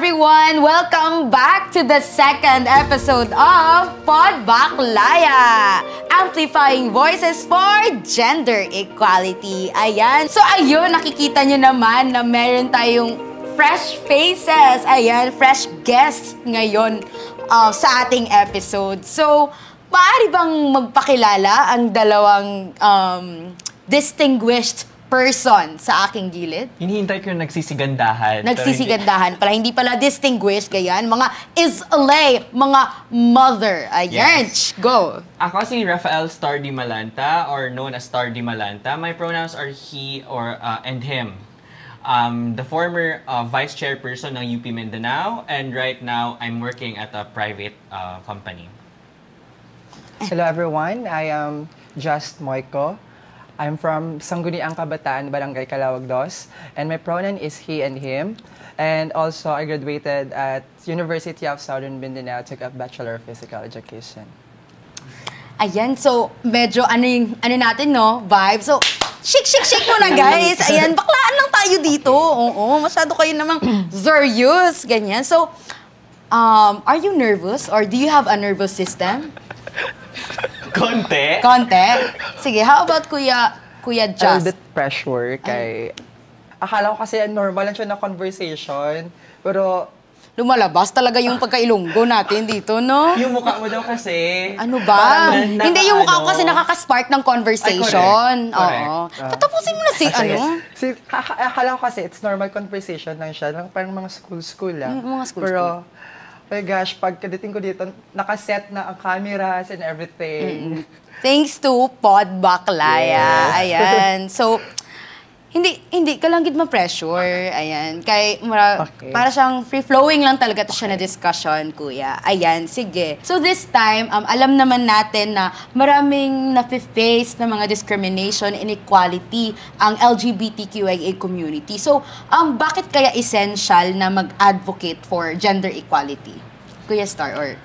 everyone! Welcome back to the second episode of Pod Baklaya, amplifying voices for gender equality. Ayan. So ayun, nakikita nyo naman na meron tayong fresh faces. Ayan, fresh guests ngayon sa ating episode. So, maaari bang magpakilala ang dalawang distinguished person sa aking gilid? Hinihintay ko yung nagsisigandahan. Nagsisigandahan pala, hindi pala distinguished, ganyan. Mga is-alay, mga mother. Ayan, Yes. go! Ako si Rafael Star Di Malanta, or known as Star Di Malanta. My pronouns are he or and him. The former vice chairperson ng UP Mindanao, and right now I'm working at a private company. Hello everyone, I am Just Moico. I'm from Sangguniang Kabataan, Barangay Calawag 2, and my pronoun is he and him. And also, I graduated at University of Southern Mindanao, took up Bachelor of Physical Education. Ayan, so medyo ano natin, no? Vibe. So, shake muna, guys. Ayan, baklaan lang tayo dito. Oo, masyado kayo namang serious. Ganyan. So, are you nervous or do you have a nervous system? Konti? Konti? Sige, how about Kuya A Just? little bit pressure kay... Akala ko kasi normal lang siya na conversation, pero... Lumalabas talaga yung pagka-Ilonggo natin dito, no? Yung mukha mo daw kasi... Ano ba? parang Hindi, yung mukha ko kasi nakaka-spark ng conversation. Correct. Oo. Tatapusin mo na si ano? Akala ko kasi it's normal conversation lang siya, lang parang mga school lang. Mga school. Pero, my gosh, pagkadating ko dito, nakaset na ang cameras and everything. Thanks to Pod Baklaya. Yes. Ayan. So, hindi ka lang gid ma-pressure. Ayan. Okay. Para siyang free-flowing lang talaga to siya na discussion, kuya. Ayan, sige. So this time, alam naman natin na maraming nafe-face na mga discrimination, inequality ang LGBTQIA community. So, bakit kaya essential na mag-advocate for gender equality? Kuya Star, or...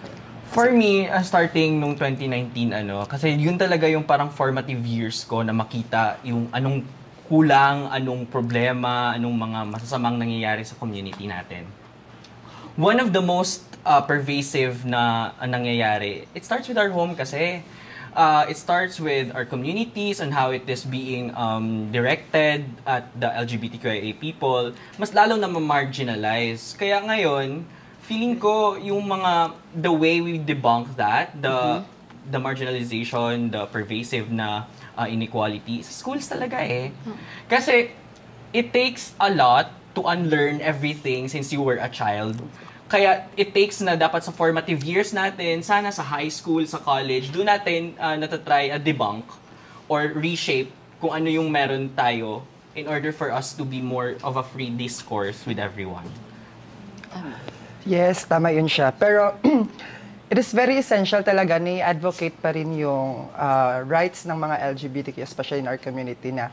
For me, starting nung 2019, kasi yun talaga yung parang formative years ko na makita yung anong kulang, anong problema, anong mga masasamang nangyayari sa community natin. One of the most pervasive na nangyayari, it starts with our home kasi. It starts with our communities and how it is being directed at the LGBTQIA people. Mas lalo na ma-marginalize. Kaya ngayon, feeling ko yung the way we debunk that, the marginalization, the pervasive na inequality, sa schools talaga eh. Kasi it takes a lot to unlearn everything since you were a child. Kaya it takes na dapat sa formative years natin, sana sa high school, sa college, doon natin natatry a debunk or reshape kung ano yung meron tayo in order for us to be more of a free discourse with everyone. Yes, tama yun siya. Pero it is very essential talaga na i-advocate pa rin yung rights ng mga LGBTQ, especially in our community na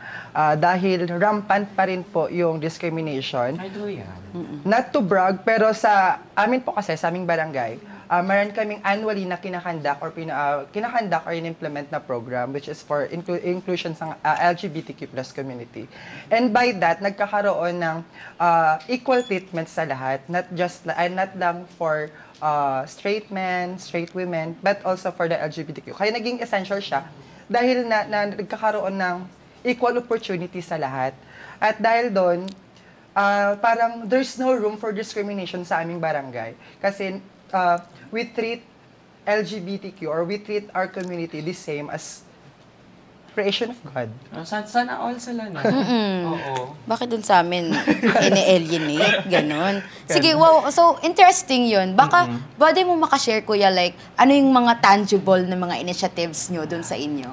dahil rampant pa rin po yung discrimination. I do yan. Not to brag, pero sa amin po kasi, sa aming barangay, meron kaming annually na kinakandak or in-implement na program which is for inclusion sa LGBTQ plus community. And by that, nagkakaroon ng equal treatment sa lahat, not lang for straight men, straight women, but also for the LGBTQ. Kaya naging essential siya dahil na nagkakaroon ng equal opportunity sa lahat. At dahil doon, parang there's no room for discrimination sa aming barangay. Kasi we treat LGBTQ or we treat our community the same as creation of God. Sana all sila na. Oo. Bakit dun sa amin ini-alienate? Ganon. Sige, wow. So, interesting yun. Baka, pwede mo makashare, kuya, like, ano yung mga tangible na mga initiatives nyo dun sa inyo?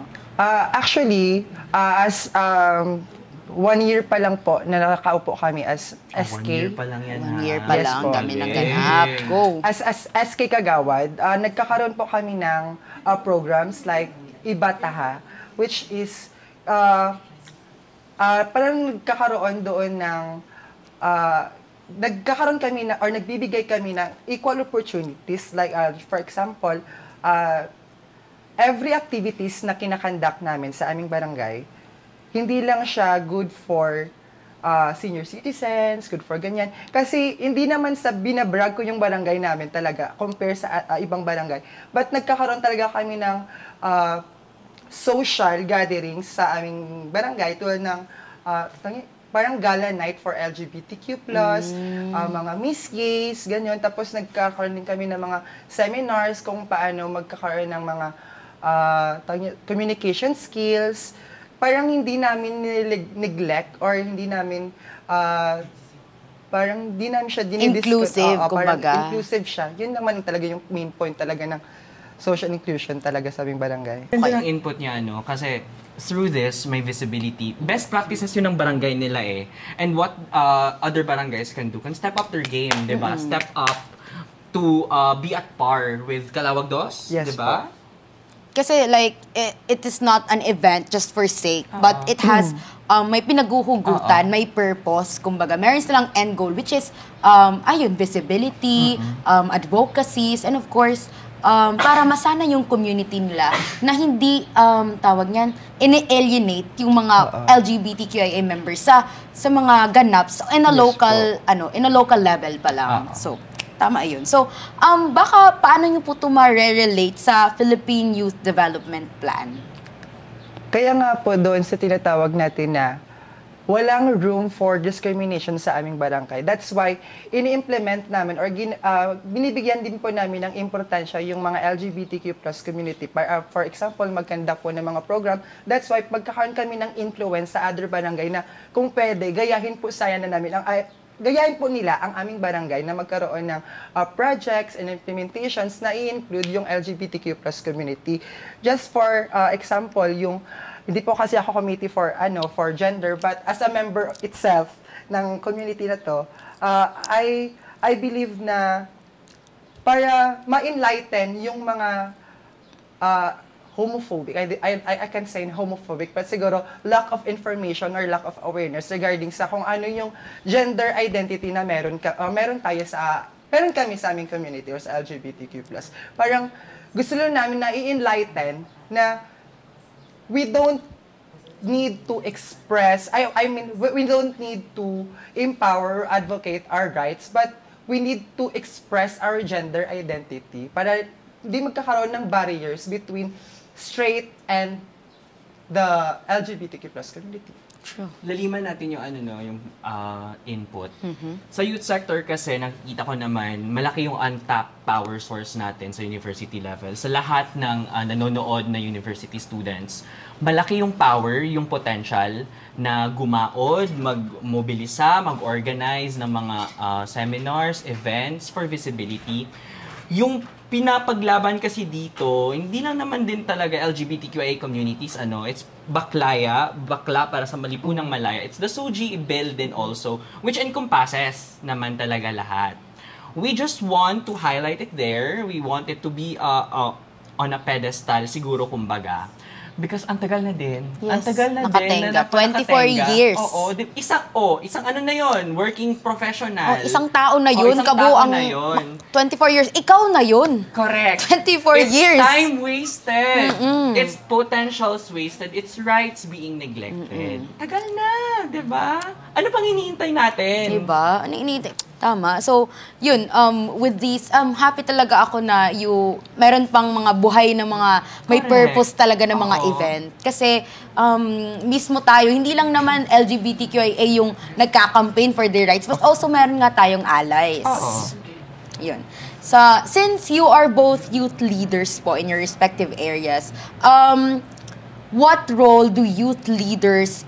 Actually, as 1 year pa lang po na nakakaupo kami as SK. 1 year pa lang yan. 1 year pa Yes lang, po. dami ng ganap. Go. As SK Kagawad, nagkakaroon po kami ng programs like Ibataha, which is parang nagkakaroon doon ng nagkakaroon kami na or nagbibigay kami ng equal opportunities like for example every activities na kinakandak namin sa aming barangay, hindi lang siya good for senior citizens, good for ganyan. Kasi hindi naman sa binabrag ko yung barangay namin talaga compare sa ibang barangay. But nagkakaroon talaga kami ng social gatherings sa aming barangay tulad ng parang gala night for LGBTQ+, mga Miss Gays, ganyan. Tapos nagkakaroon din kami ng mga seminars kung paano magkakaroon ng mga communication skills. Parang hindi namin neglect or hindi namin parang hindi namin siya inclusive, kumbaga. Parang inclusive siya. Yun naman talaga yung main point talaga ng social inclusion talaga sa aming barangay. Ganda ng input niya, ano, kasi through this, may visibility. Best practices yun ng barangay nila eh. And what other barangays can do, can step up their game, di ba? Step up to be at par with Calawag Dos, yes, di ba? Kasi like, it is not an event just for sake, but it has, may pinaguhugutan, may purpose, kumbaga. Meron silang end goal, which is, visibility, advocacies, and of course, para masana yung community nila na hindi, tawag niyan, ini-alienate yung mga LGBTQIA members sa mga ganaps in a local level pa lang. So, tama yun. So, baka paano nyo po ito ma-relate sa Philippine Youth Development Plan? Kaya nga po doon sa tinatawag natin na walang room for discrimination sa aming barangay. That's why ini-implement namin or binibigyan din po namin ng importansya yung mga LGBTQ+ community. For example, magkanda po ng mga program. That's why magkakaroon kami ng influence sa other barangay na kung pwede, gayahin po gayahin po nila ang aming barangay na magkaroon ng projects and implementations na i-include yung LGBTQ+ community. Just for example, hindi po kasi ako committee for gender, but as a member itself ng community na to, I believe na para ma-enlighten yung mga homophobic, I can say homophobic, but siguro lack of information or lack of awareness regarding sa kung ano yung gender identity na meron kami sa aming community or sa LGBTQ+. Parang gusto lang namin na i-enlighten na we don't need to express, we don't need to empower, advocate our rights, but we need to express our gender identity para hindi magkakaroon ng barriers between straight and the LGBTQ+ community. True. Laliman natin yung yung input. Sa youth sector kasi nakikita ko naman malaki yung untapped power source natin sa university level. Sa lahat ng nanonood na university students, malaki yung power, yung potential na gumaod, mag-mobilisa, mag-organize ng mga seminars, events for visibility. Yung pinapaglaban kasi dito, hindi lang naman din talaga LGBTQIA communities, it's bakla para sa Malipunang Malaya. It's the SUGI bill din also, which encompasses naman talaga lahat. We just want to highlight it there. We want it to be on a pedestal, siguro kumbaga. Because ang tagal na din. Yes, ang tagal na nakatenga. din. 24 years. Oo. Isang ano na yon, working professional. Isang tao na yun. Isang kabuang tao na yun. 24 years. Ikaw na yun. Correct. 24 years. It's time wasted. It's potentials wasted. It's rights being neglected. Tagal na, di ba? Ano pang iniintay natin? Diba? Ano iniintay? Tama. So, yun, with these, happy talaga ako na meron pang mga buhay na mga, may purpose talaga na mga event. Kasi, mismo tayo, hindi lang naman LGBTQIA yung nagka-campaign for their rights, but also meron nga tayong allies. Yun. So, since you are both youth leaders po in your respective areas, what role do youth leaders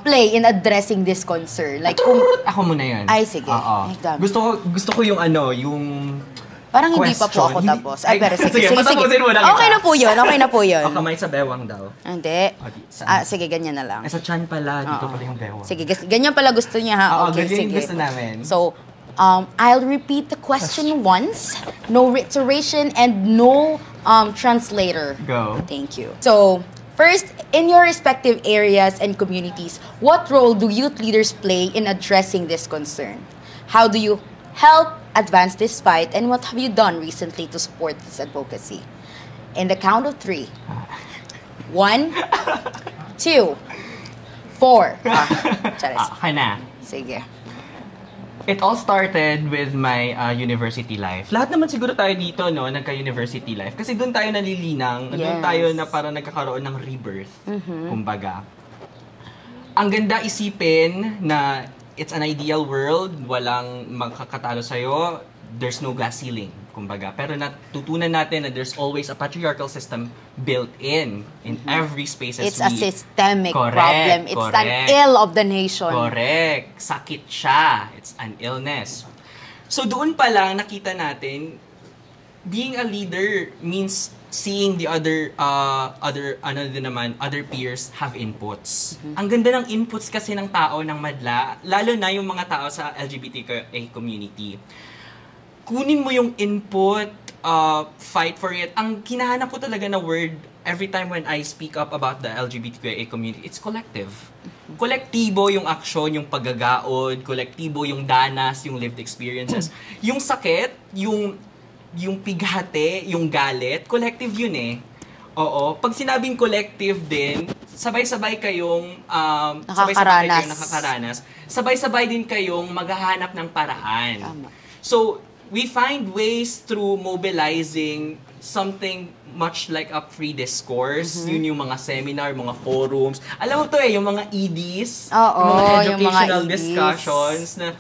play in addressing this concern? Like, ako muna yan. Ay, sige. Ay, dami. Gusto ko yung parang hindi pa po ako tapos. Ay, pero sige. Patapusin mo na kita. Okay na po yun. O, kamay sa bewang daw. Hindi. Sige, ganyan na lang. Sa chan pala, dito pala yung bewang. Sige, ganyan pala gusto niya ha. Okay, ganyan sige. yung gusto namin. So, I'll repeat the question once. No reiteration and no translator. Go. Thank you. So, first, in your respective areas and communities, what role do youth leaders play in addressing this concern? How do you help advance this fight, and what have you done recently to support this advocacy? In the count of 3. 1, 2, 4. Charis. Okay na. Sige. It all started with my university life. Lahat naman siguro tayo dito, no, nagka-university life. Kasi doon tayo nalilinang, doon tayo na parang nagkakaroon ng rebirth, kumbaga. Ang ganda isipin na it's an ideal world, walang makakatalo sa'yo, there's no glass ceiling, kumbaga. Pero natutunan natin na there's always a patriarchal system built in every spaces It's a systemic problem. It's an ill of the nation. Correct. Sakit siya. It's an illness. So doon pa lang nakita natin, being a leader means seeing the other peers have inputs. Ang ganda ng inputs kasi ng tao ng madla, lalo na yung mga tao sa LGBTQA community. Kunin mo yung input, fight for it. Ang kinahanap ko talaga na word every time when I speak up about the LGBTQIA community, it's collective. Kolektibo yung aksyon, yung paggagaod, kolektibo yung danas, yung lived experiences. Yung sakit, yung pighati, yung galit, collective yun eh. Oo. Pag sinabing collective din, sabay-sabay kayong nakakaranas. Sabay-sabay din kayong maghahanap ng paraan. Tama. So, we find ways through mobilizing something much like a free discourse. Yun yung mga seminar, mga forums. Alam mo to yung mga EDs, yung mga educational discussions na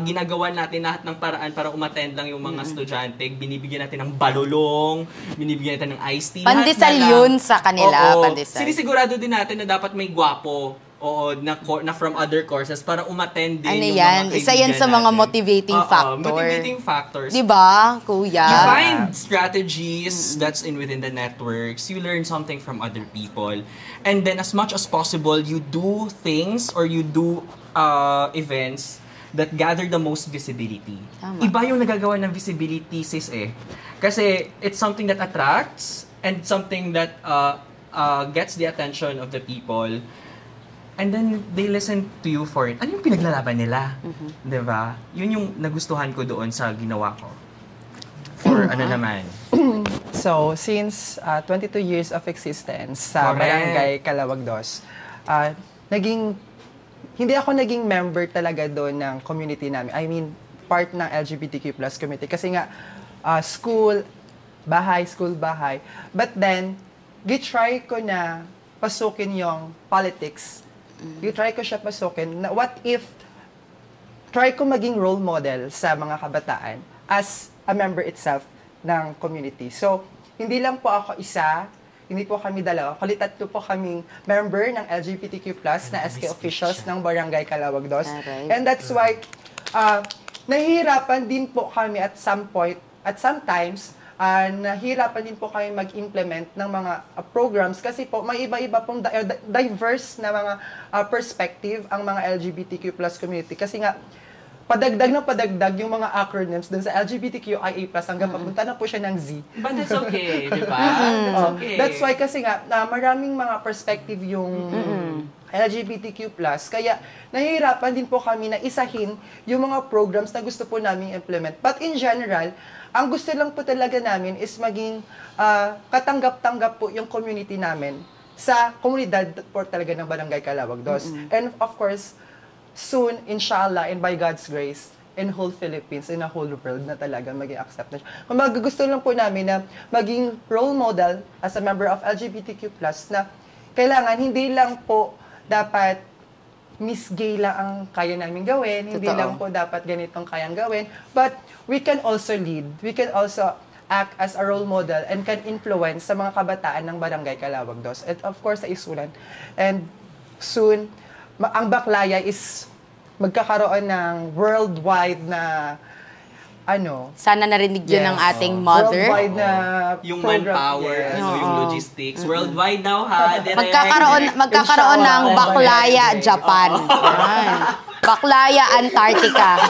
ginagawa natin lahat ng paraan para umattend lang yung mga estudyante. Binibigyan natin ng balulong, binibigyan natin ng iced tea. Pandesal yun sa kanila, pandesal. Sinisigurado din natin na dapat may gwapo. Na from other courses para umattend din yung yan? mga kaibigan Isa yan sa mga natin. motivating factor. Motivating factors. Diba, kuya? You find strategies that's within the networks. You learn something from other people. And then as much as possible, you do things or you do events that gather the most visibility. Tama. Iba yung nagagawa ng visibility, sis eh. Kasi it's something that attracts and something that gets the attention of the people. And then, they listen to you for it. Ano yung pinaglalaban nila? Diba? Yun yung nagustuhan ko doon sa ginawa ko. For ano naman? So, since 22 years of existence sa Barangay Calawag Dos, hindi ako naging member talaga doon ng community namin. I mean, part ng LGBTQ+ community. Kasi nga, school, bahay. But then, gitry ko na pasukin yung politics. Try ko siya pasukin. What if try ko maging role model sa mga kabataan as a member itself ng community. So, hindi lang po ako isa, hindi po kami dalawa, kundi tatlo po kaming member ng LGBTQ+ na SK officials ng Barangay Calawag Dos. And that's why nahihirapan din po kami at sometimes nahihirapan din po kami mag-implement ng mga programs kasi po may iba-iba pong diverse na mga perspective ang mga LGBTQ+ community. Kasi nga, padagdag yung mga acronyms dun sa LGBTQIA+, hanggang papunta na po siya ng Z. But it's okay, di ba? It's okay. That's why kasi nga, maraming mga perspective yung LGBTQ+, kaya nahihirapan din po kami na isahin yung mga programs na gusto po namin implement. But in general, ang gusto lang po talaga namin is maging katanggap-tanggap po yung community namin sa komunidad po talaga ng Barangay Calawag Dos. And of course, soon, inshallah, and by God's grace, in whole Philippines, in the whole world na talaga maging acceptance. Kung gusto lang po namin na maging role model as a member of LGBTQ+, na kailangan hindi lang po dapat Miss Gay lang ang kaya namin gawin, hindi lang po dapat ganitong kayang gawin, but we can also lead, we can also act as a role model and can influence sa mga kabataan ng Barangay Calawag Dos. And of course, sa Isulan. And soon, ang Baklaya is magkakaroon ng worldwide na sana narinig yun ng ating mother. Worldwide na yung program. manpower, yung logistics. Worldwide now, ha? Magkakaroon ng Baklaya, Japan. Baklaya, Antarctica.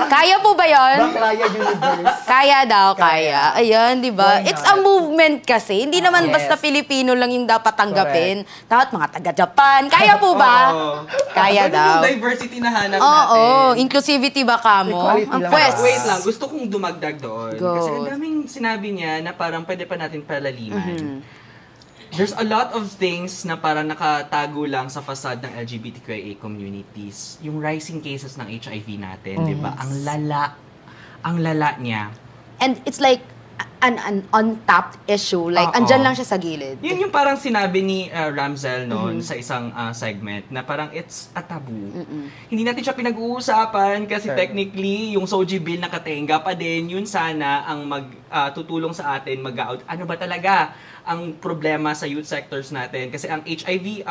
Kaya po ba yun? Baklaya Universe. Kaya daw, kaya. Ayan, di ba? It's a movement kasi. Hindi naman basta Filipino lang yung dapat tanggapin. Dapat mga taga-Japan. Kaya po ba? Kaya daw. Yung diversity na hanap natin. Oo, inclusivity ba kamo? Equality lang. Wait lang, gusto kong dumagdag doon. Go. Kasi ang daming sinabi niya na parang pwede pa natin palaliman. There's a lot of things na parang nakatago lang sa fasad ng LGBTQIA communities. Yung rising cases ng HIV natin, di ba? Ang lala niya. And it's like an untapped issue. Like, andyan lang siya sa gilid. Yun yung parang sinabi ni Ramzel noon sa isang segment na parang it's a taboo. Hindi natin siya pinag-uusapan kasi technically yung SOGI bill nakatenga pa din. Yun sana ang tutulong sa atin mag-out. Ano ba talaga ang problema sa youth sectors natin? Kasi ang HIV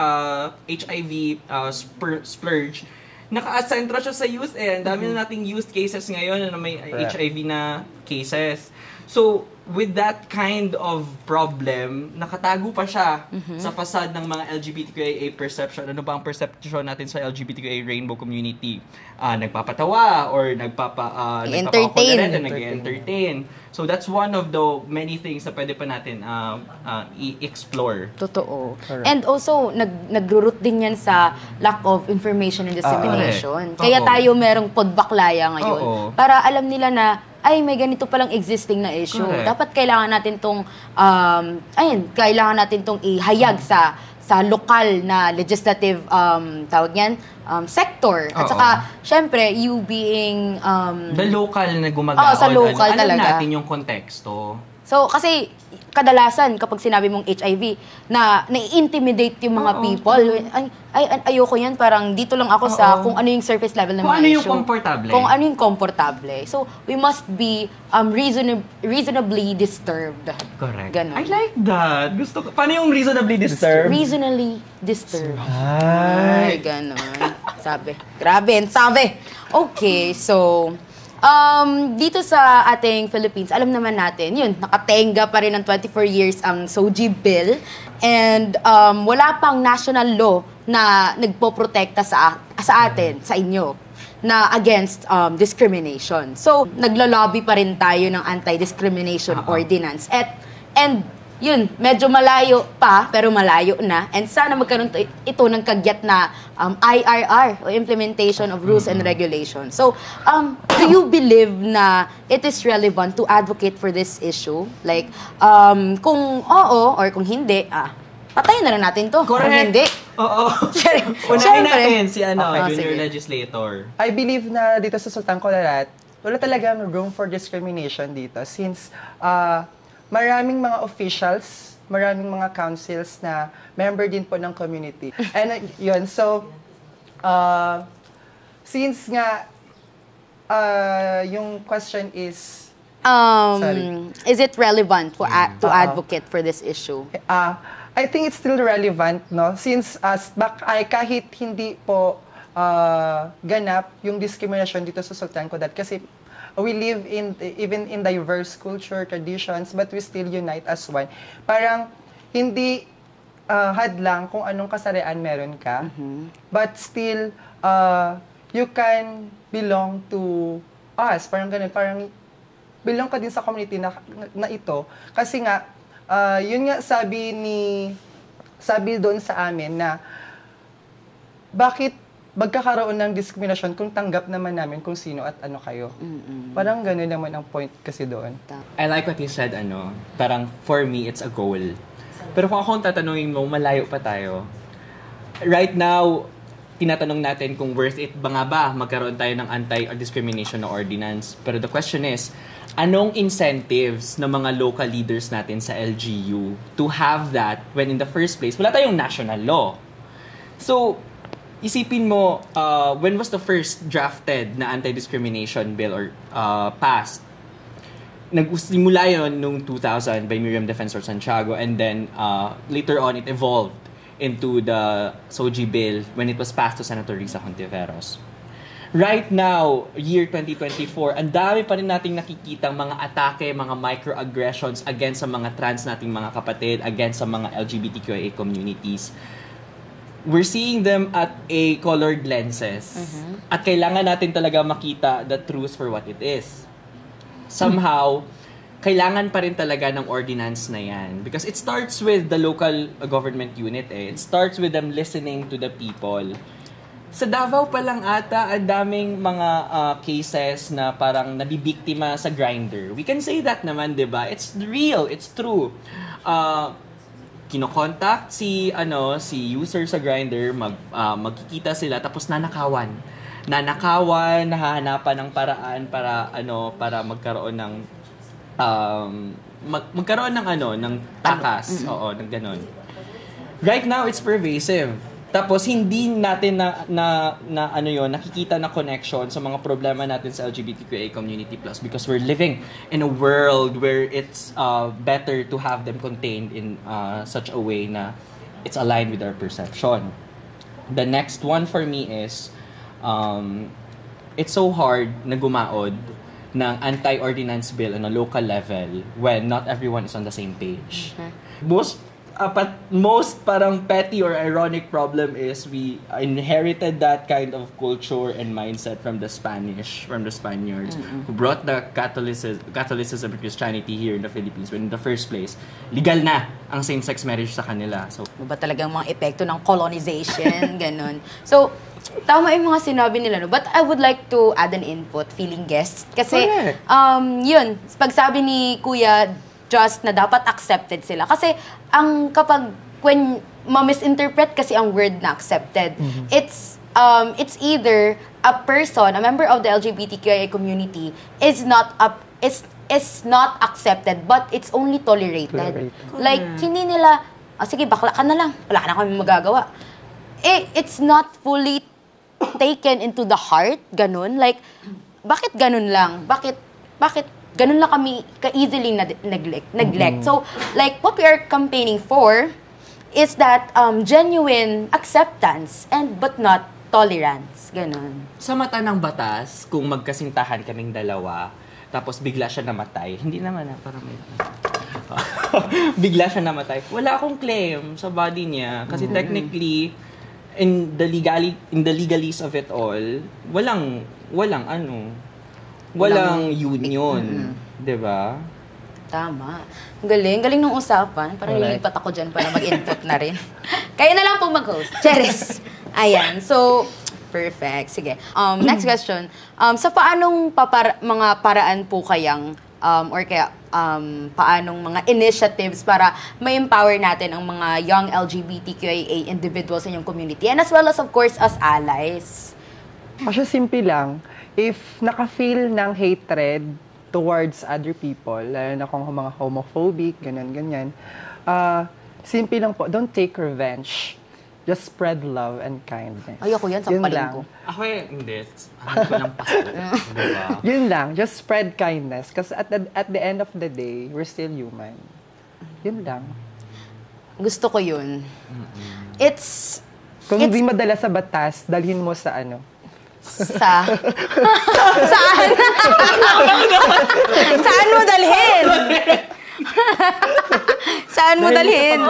splurge, naka-asentra siya sa youth Ang dami na nating youth cases ngayon na may HIV na cases. So, with that kind of problem, nakatago pa siya sa fasad ng mga LGBTQIA perception. Ano ba ang perception natin sa LGBTQIA rainbow community? Nagpapatawa or nag-entertain. So, that's one of the many things na pwede pa natin i-explore. Totoo. Correct. And also, nag-root din yan sa lack of information and dissemination. Kaya tayo merong podbaklaya ngayon. Para alam nila na ay, may ganito palang existing na issue. Correct. Dapat kailangan natin tong ihayag sa lokal na legislative sector. At saka, syempre, you being the local na gumagaon. Sa local alam talaga. natin yung konteksto. So, kasi kadalasan kapag sinabi mong HIV na nai-intimidate yung mga people, ayoko yan, parang dito lang ako sa kung ano yung surface level ng mga issue. Kung ano yung komportable. So, we must be reasonably disturbed. Correct. Ganon. I like that. Gusto ko. Paano yung reasonably disturbed? Reasonably disturbed. Ay, ganon. Sabi. Grabe, sabi. Okay, so dito sa ating Philippines, alam naman natin, yun, nakatenga pa rin ng 24 years ang SOGI bill and wala pang national law na nagpoprotekta sa atin, sa inyo, na against discrimination. So, naglo-lobby pa rin tayo ng anti-discrimination ordinance. And yun, medyo malayo pa, pero malayo na. And sana magkaroon ito ng kagyat na IRR, o Implementation of Rules and Regulations. So, do you believe na it is relevant to advocate for this issue? Like, kung oo or kung hindi, patayin na lang natin to. Correct. Kung hindi. Oo. Unahin natin si junior legislator. I believe na dito sa Sultan Kudarat, wala talagang room for discrimination dito since maraming mga officials, maraming mga councils na member din po ng community. And yun, so, since nga, yung question is, is it relevant to advocate for this issue? I think it's still relevant, no? Since kahit hindi po ganap yung discrimination dito sa Sultan Kudarat, kasi we live even in diverse culture, traditions, but we still unite as one. Parang hindi hadlang kung anong kasarian meron ka, but still you can belong to us. Parang ganun, parang belong ka din sa community na ito. Kasi nga, yun nga sabi doon sa amin na bakit magkakaroon ng discrimination kung tanggap naman namin kung sino at ano kayo. Parang gano'n naman ang point kasi doon. I like what you said, parang for me, it's a goal. Pero kung akong tatanungin mo, malayo pa tayo. Right now, tinatanong natin kung worth it ba nga ba magkaroon tayo ng anti-discrimination na ordinance. Pero the question is, anong incentives ng mga local leaders natin sa LGU to have that when in the first place, wala tayong national law. So, isipin mo, when was the first drafted na anti-discrimination bill or passed? Nagsimula yun noong 2000 by Miriam Defensor Santiago, and then later on it evolved into the SOGI bill when it was passed to Senator Risa Hontiveros. Right now, year 2024, ang dami pa rin nating nakikitang mga atake, mga microaggressions against sa mga trans nating mga kapatid, against sa mga LGBTQIA communities. We're seeing them at a colored lenses. At kailangan natin talaga makita the truth for what it is. Somehow, kailangan pa rin talaga ng ordinance na yan. Because it starts with the local government unit. It starts with them listening to the people. Sa Davao pa lang ata, ang daming mga cases na parang nabibiktima sa grinder. We can say that naman, di ba? It's real, it's true. kino-contact si user sa Grindr, magkikita sila tapos nanakawan, nahahanapan ng paraan para magkaroon ng ng takas. Oo, ng ganun. Right now it's pervasive. Tapos hindi natin nakikita na connection sa mga problema natin sa LGBTQIA community plus because we're living in a world where it's better to have them contained in such a way na it's aligned with our perception. The next one for me is it's so hard na gumaod ng anti-ordinance bill on a local level when not everyone is on the same page. Most parang petty or ironic problem is we inherited that kind of culture and mindset from the Spaniards, who brought the Catholicism and Christianity here in the Philippines when in the first place, legal na ang same-sex marriage sa kanila. So, ba talagang mga epekto ng colonization, ganun. So, tama yung mga sinabi nila, no? But I would like to add an input, feeling guest. Kasi, yun, pagsabi ni Kuya Just na dapat accepted sila. Kasi, when ma-misinterpret kasi ang word na accepted, it's either a person, a member of the LGBTQIA community is not accepted, but it's only tolerated. Like, hindi nila, sige, bakla ka na lang. Wala ka na kami magagawa. It's not fully taken into the heart, ganun. Like, bakit ganun lang? Bakit ganun lang kami ka-easily neglect? So, like, what we are campaigning for is that genuine acceptance but not tolerance. Ganun. Sa mata ng batas, kung magkasintahan kaming dalawa, tapos bigla siya namatay, hindi naman parang may... bigla siya namatay, wala akong claim sa body niya. Kasi technically, in the legalese of it all, walang union. Diba? Tama. Galing ng usapan. Parang lilipat ako dyan para mag-input na rin. Kayo na lang po mag-host. Cheers! Ayan. So, perfect. Sige. Next question. Sa paanong mga paraan po kayang paanong mga initiatives para ma-empower natin ang mga young LGBTQIA individuals in yung community and as well as, of course, as allies? Actually, simple lang. If naka-feel ng hatred towards other people, lalo na kung mga homophobic, ganyan, simple lang po, don't take revenge. Just spread love and kindness. Ayoko yan, sampalin ko. Ako hindi. Ano ko lang pasto. Diba? Yun lang, just spread kindness. Kasi at the end of the day, we're still human. Yun lang. Gusto ko yun. Kung hindi madala sa batas, dalhin mo sa ano? Saan? Saan mo dalhin? Saan mo dalhin?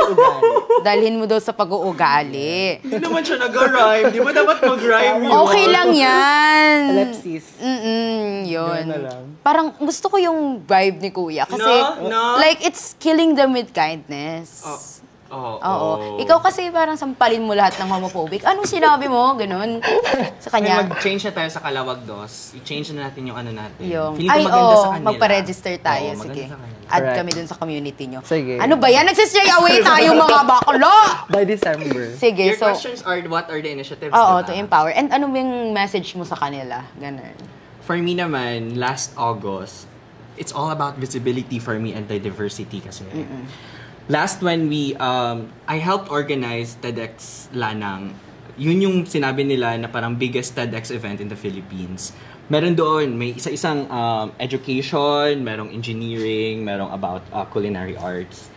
Dalhin mo daw sa pag-uugali. Hindi naman siya nag-rhyme. Di ba dapat mag-rhyme yun? Okay lang yan. Ellipsis. Yun. Parang gusto ko yung vibe ni Kuya. Kasi, like, it's killing them with kindness. Oo. Ikaw kasi parang sampalin mo lahat ng homophobic. Anong sinabi mo? Ganun. Sa kanya. Mag-change na tayo sa Kalawag Dos. I-change na natin yung ano natin. Magpa-register tayo. Sige. Add kami dun sa community nyo. Sige. Ano ba yan? Nagsistray away tayo mga baklo! By December. Sige, your questions are, what are the initiatives? To empower. And ano yung message mo sa kanila? Ganun. For me naman, last August, it's all about visibility for me and the diversity kasi. Last when I helped organize TEDx Lanang, yun yung sinabi nila na parang biggest TEDx event in the Philippines. Meron doon, may isa-isang education, merong engineering, merong about culinary arts.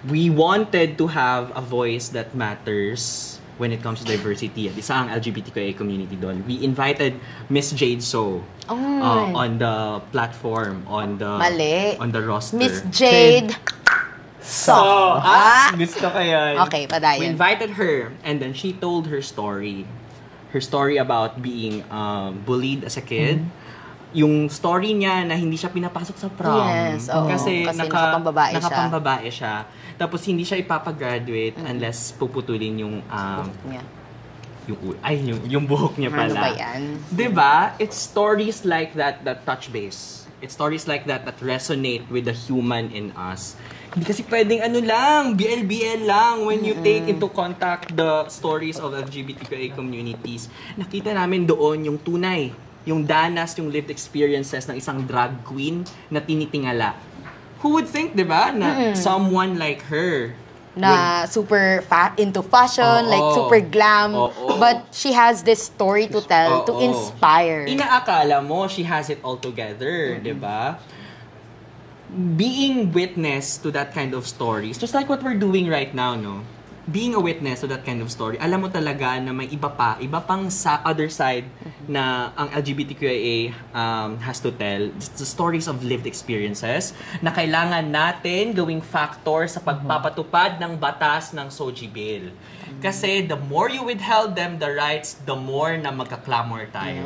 We wanted to have a voice that matters when it comes to diversity. At isa ang LGBTQIA community doon. We invited Miss Jade So on the platform, on the roster. Miss Jade So. Gusto ko yan. Okay, padayon. We invited her and then she told her story. Her story about being bullied as a kid. Yung story niya na hindi siya pinapasok sa prom. Yes, Kasi nakapambabae siya. Tapos hindi siya ipapagraduate unless puputulin yung niya. Yung buhok niya pala. Ano ba yan? Diba? It's stories like that touch base. It's stories like that that resonate with the human in us. Hindi kasi pwedeng ano lang, BL lang when you take into contact the stories of LGBTQIA communities. Nakita namin doon yung tunay, yung danas, yung lived experiences ng isang drag queen na tinitingala. Who would think, di ba, na someone like her na super into fashion, like super glam, but she has this story to tell to inspire. Inaakala mo she has it all together, 'di ba? Being witness to that kind of stories, just like what we're doing right now, no? Being a witness to that kind of story, alam mo talaga na may iba pang sa other side na ang LGBTQIA has to tell. It's the stories of lived experiences na kailangan natin gawing factor sa pagpapatupad ng batas ng SOGI Bill. Kasi the more you withheld them the rights, the more na magka-clamor tayo.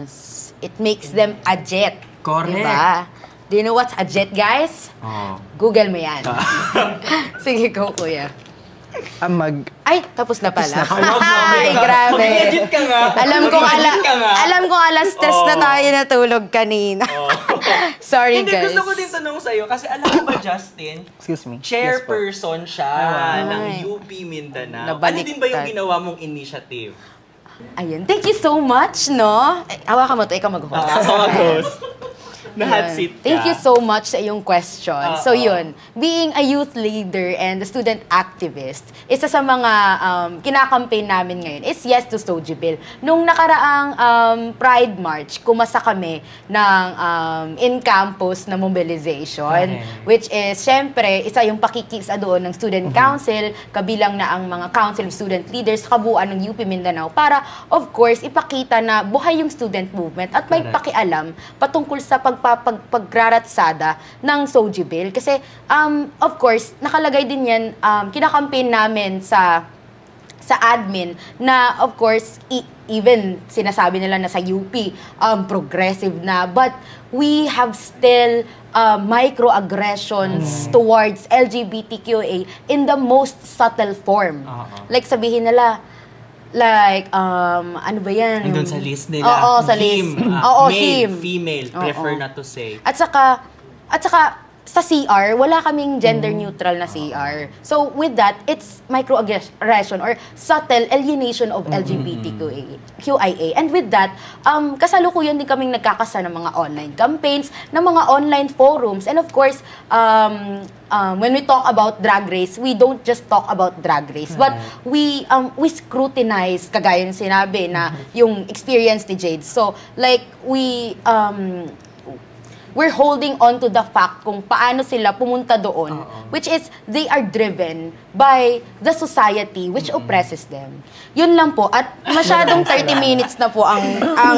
Yes. It makes them a jet. Correct. Diba? Do you know what's a jet, guys? Google mo yan. Sige, go, kuya. Ay, tapos na pala. Ay, grabe. Mag-edit ka nga. Alam kong alas stress na tayo natulog kanina. Sorry, Hindi, guys. gusto ko din tanong sa'yo kasi alam mo ba, Justin? Excuse me. Chairperson siya ng UP Mindanao. Ano din ba yung ginawa mong initiative? Ayun. Thank you so much, no? Hawakan mo to, ikaw mag-host. Ako mag-host. Na-hot seat ka. Thank you so much sa iyong question. So yun, being a youth leader and a student activist, isa sa mga kinakampaign namin ngayon is Yes to SOGI Bill. Nung nakaraang Pride March, kumasa kami ng in-campus na mobilization, which is, syempre, isa yung pakikisa doon ng student council, kabilang na ang mga council of student leaders, kabuuan ng UP Mindanao, para, of course, ipakita na buhay yung student movement at may pakialam patungkol sa pagpraratsada ng SOGI Bill. Kasi, of course, nakalagay din yan, kinakampaign namin sa admin na, of course, even sinasabi nila na sa UP, progressive na, but we have still microaggressions towards LGBTQA in the most subtle form. Like, sabihin nila, like, ano ba yan? Nandun sa list nila. Oo, sa list. Male, female, prefer not to say. At saka, sa CR, wala kaming gender-neutral na CR. So, with that, it's microaggression or subtle alienation of LGBTQIA. And with that, kasalukuyan din kaming nagkakasa ng mga online campaigns, ng mga online forums. And of course, when we talk about Drag Race, we don't just talk about Drag Race, but we scrutinize, kagaya ng sinabi na yung experience ni Jade. So, like, we're holding on to the fact kung paano sila pumunta doon, which is they are driven by the society which oppresses them. Yun lang po. At masyadong 30 minutes na po ang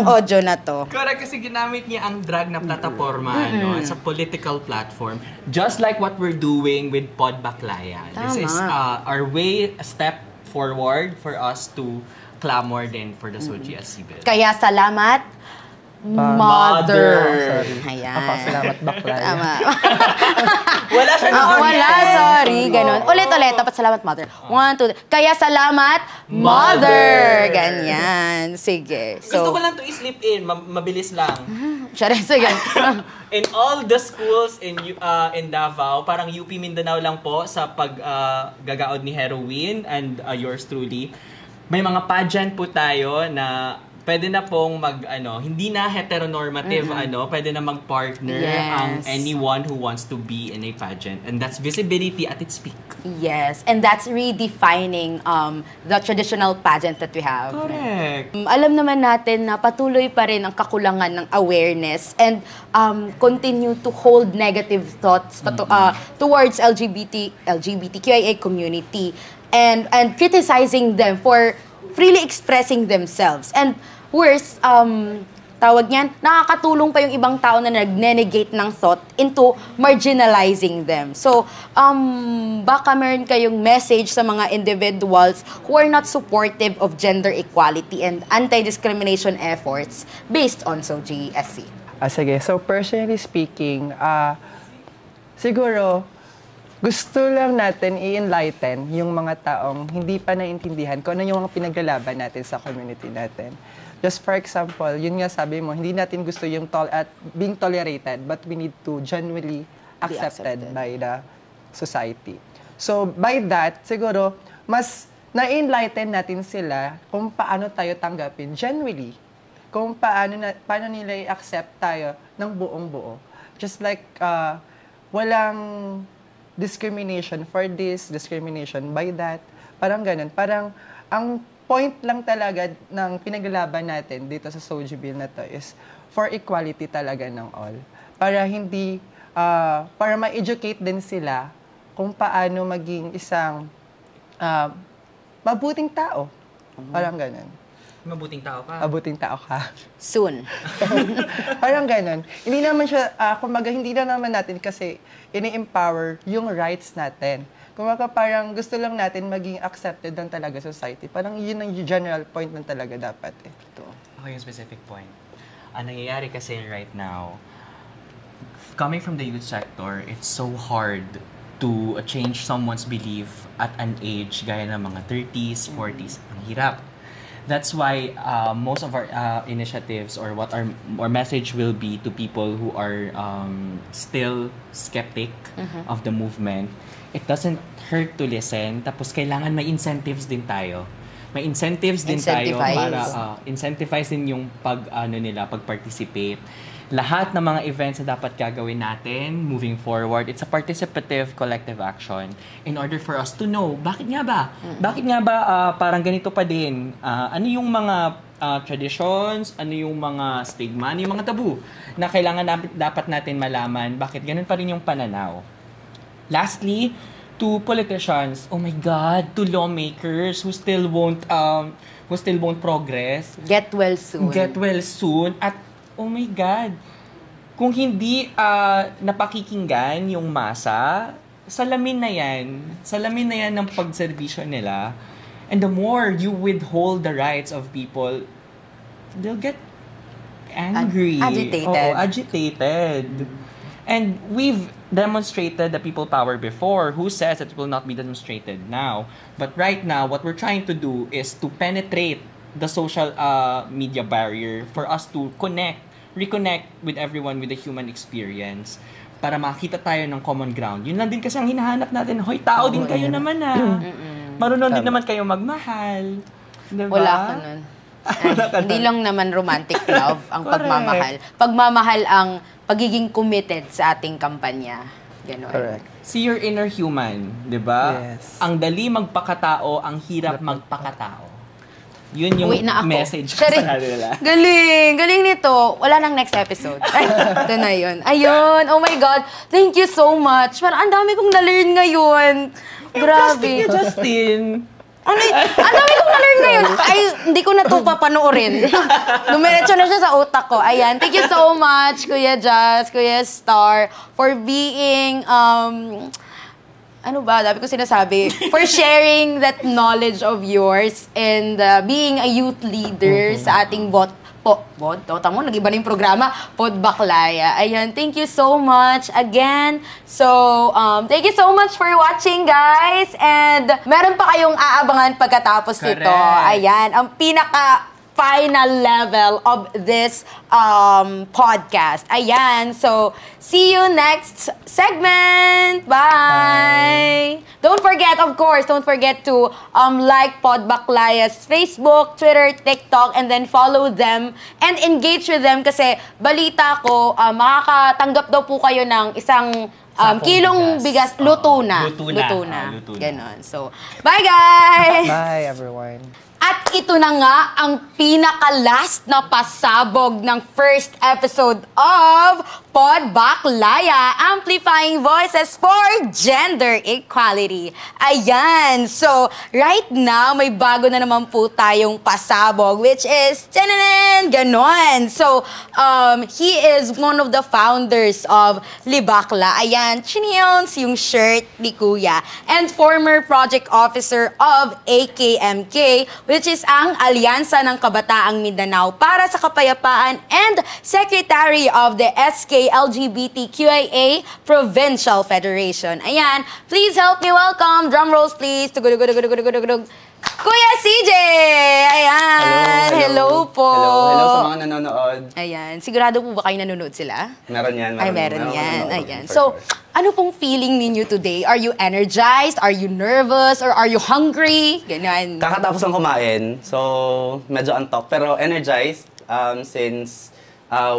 audio na to. Correct, kasi ginamit niya ang drag na plataforma as a political platform. Just like what we're doing with Pod Baklayan. This is our way, a step forward for us to clamor din for the SOGI Bill. Kaya salamat, Mother. Sorry. Ayan. Salamat, Baklaya. Tama. Wala siya na Wala, sorry. Ganon. Ulit. Dapat salamat, Mother. 1, 2, kaya salamat, Mother. Ganyan. Sige. Gusto ko lang to i-slip in. Mabilis lang. Sige. In all the schools in Davao, parang UP Mindanao lang po sa paggagaod ni Heroine and yours truly. May mga pageant po tayo na pwede na pong hindi na heteronormative, pwede na mag-partner ang anyone who wants to be in a pageant. And that's visibility at its peak. Yes, and that's redefining the traditional pageant that we have. Correct. Alam naman natin na patuloy pa rin ang kakulangan ng awareness and continue to hold negative thoughts towards LGBTQIA community and criticizing them for freely expressing themselves. And worse, tawag niyan, nakakatulong pa yung ibang tao na nag-negate ng thought into marginalizing them. So, baka meron kayong message sa mga individuals who are not supportive of gender equality and anti-discrimination efforts based on SOGI SC. Sige. So, personally speaking, siguro, gusto lang natin i-enlighten yung mga taong hindi pa naiintindihan kung ano yung mga pinaglalaban natin sa community natin. Just for example, yun nga sabi mo, hindi natin gusto yung being tolerated, but we need to genuinely accepted by the society. So, by that, siguro, mas na-enlighten natin sila kung paano tayo tanggapin genuinely. Kung paano nila i-accept tayo ng buong-buo. Just like, walang discrimination for this, discrimination by that. Parang ganun. Parang, ang point lang talaga ng pinaglalaban natin dito sa SOGI bill na to is for equality talaga ng all. Para hindi, para ma-educate din sila kung paano maging isang mabuting tao. Parang ganun. Mabuting tao ka. Mabuting tao ka. Soon. Parang ganun. Hindi naman siya, kumbaga, hindi na naman natin kasi ini-empower yung rights natin. Kumbaga, parang gusto lang natin maging accepted lang talaga society. Parang yun ang general point lang talaga dapat eh. Ito. Okay, yung specific point. Ang nangyayari kasi right now, coming from the youth sector, it's so hard to change someone's belief at an age gaya ng mga 30s, 40s. Ang hirap. That's why most of our initiatives or what our message will be to people who are still skeptic of the movement. It doesn't hurt to listen. Tapos kailangan may incentives din tayo. May incentives din tayo para incentivize din yung pag-participate. Lahat ng mga events na dapat gagawin natin moving forward, it's a participative collective action in order for us to know, bakit nga ba? Bakit nga ba parang ganito pa din? Ano yung mga traditions, ano yung mga stigma, ano yung mga tabu na kailangan dapat natin malaman, bakit ganun pa rin yung pananaw. Lastly, to politicians, oh my God, to lawmakers who still won't progress. Get well soon. Get well soon. At oh my God, kung hindi napakikinggan yung masa, salamin na yan ng pagserbisyo nila. And the more you withhold the rights of people, they'll get angry. Agitated. Oo, agitated. And we've demonstrated the people power before. Who says that it will not be demonstrated now? But right now, what we're trying to do is to penetrate the social media barrier for us to reconnect with everyone with the human experience para makita tayo ng common ground. Yun lang din kasi ang hinahanap natin. Hoy, tao din kayo naman Marunong din naman kayo magmahal. Diba? Wala ka nun. Hindi lang naman romantic love ang pagmamahal. Pagmamahal ang pagiging committed sa ating kampanya. Ganon. Correct. See your inner human, di ba? Yes. Ang dali magpakatao, ang hirap magpakatao. Yun yung message ko sa kanila. Galing! Galing nito. Wala nang next episode. Ay, ito na yun. Ayun. Oh my God. Thank you so much. Parang ang dami kong na-learn ngayon. Grabe. Justin. Ang dami kong na-learn ngayon. Ay, hindi ko na ito papanoorin. Dumiretso na siya sa utak ko. Ayan. Thank you so much, Kuya Jazz, Kuya Star, for being, ano ba? Dabi ko sinasabi. For sharing that knowledge of yours and being a youth leader sa ating tamo, nag-iba na yung programa, Pod Baklaya. Ayan, thank you so much again. So, thank you so much for watching, guys. And meron pa kayong aabangan pagkatapos nito. Ayan, ang final level of this podcast. Ayan. So, see you next segment. Bye! Don't forget, of course, don't forget to like Pod Baklaya's Facebook, Twitter, TikTok, and then follow them and engage with them kasi balita ko, makakatanggap daw po kayo ng isang kilong bigas. Luto na. Ganon. So, bye guys! Bye everyone. At ito na nga ang pinaka-last na pasabog ng first episode of Pod Baklaya, Amplifying Voices for Gender Equality. Ayan, so right now may bago na naman po tayong pasabog which is ganon. So he is one of the founders of Libakla. Ayan, chinions yung shirt ni Kuya. And former project officer of AKMK, which is ang Alyansa ng Kabataang Mindanao para sa Kapayapaan and Secretary of the SK-LGBTQIA Provincial Federation. Ayan, please help me welcome, drum rolls please, Kuya CJ! Ayan! Hello po! Hello sa mga nanonood. Ayan. Sigurado po ba kayo nanonood sila? Meron yan. Ay, meron yan. nanonood Ayan. for So, sure. ano pong feeling ninyo today? Are you energized? Are you nervous? Or are you hungry? Ganyan. Kakatapos ng kumain, so medyo antok. Pero energized since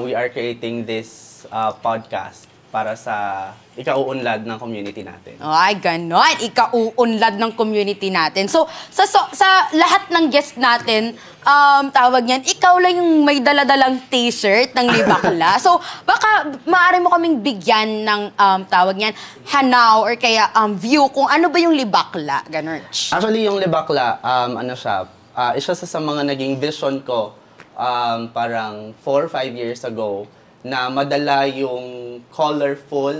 we are creating this podcast para sa ikauunlad ng community natin. Ay, ganon. Ikauunlad ng community natin. So, sa lahat ng guest natin, tawag niyan, ikaw lang yung may daladalang t-shirt ng Libakla. So, baka maaari mo kaming bigyan ng, tawag niyan, hanaw or kaya view kung ano ba yung Libakla. Ganon. Actually, yung Libakla, isa sa mga naging vision ko parang 4 or 5 years ago na madala yung colorful,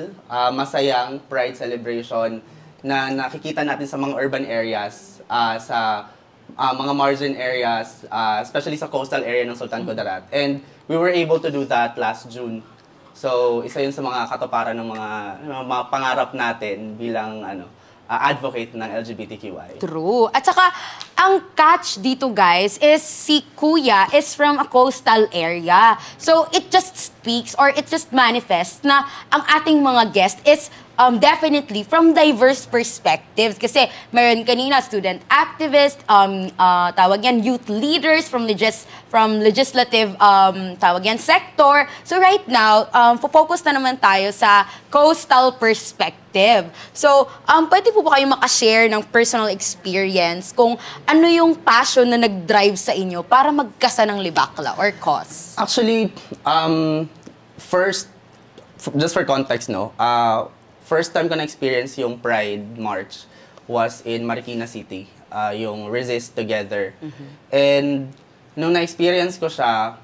masayang Pride celebration na nakikita natin sa mga urban areas, sa mga margin areas, especially sa coastal area ng Sultan Kudarat. And we were able to do that last June. So, isa yun sa mga katuparan ng mga pangarap natin bilang advocate ng LGBTQI. True. At saka, ang catch dito, guys, is si Kuya is from a coastal area. So, it just speaks or it just manifests na ang ating mga guest is definitely from diverse perspectives. Kasi meron kanina student activist, tawag yan, youth leaders from legislative, tawag yan, sector. So right now, focus na naman tayo sa coastal perspective. So, pwede po ba kayo makashare ng personal experience kung ano yung passion na nag-drive sa inyo para magkasa ng Libakla or cause? Actually, just for context, first time ko na-experience yung Pride March was in Marikina City, yung Resist Together. And nung na-experience ko siya,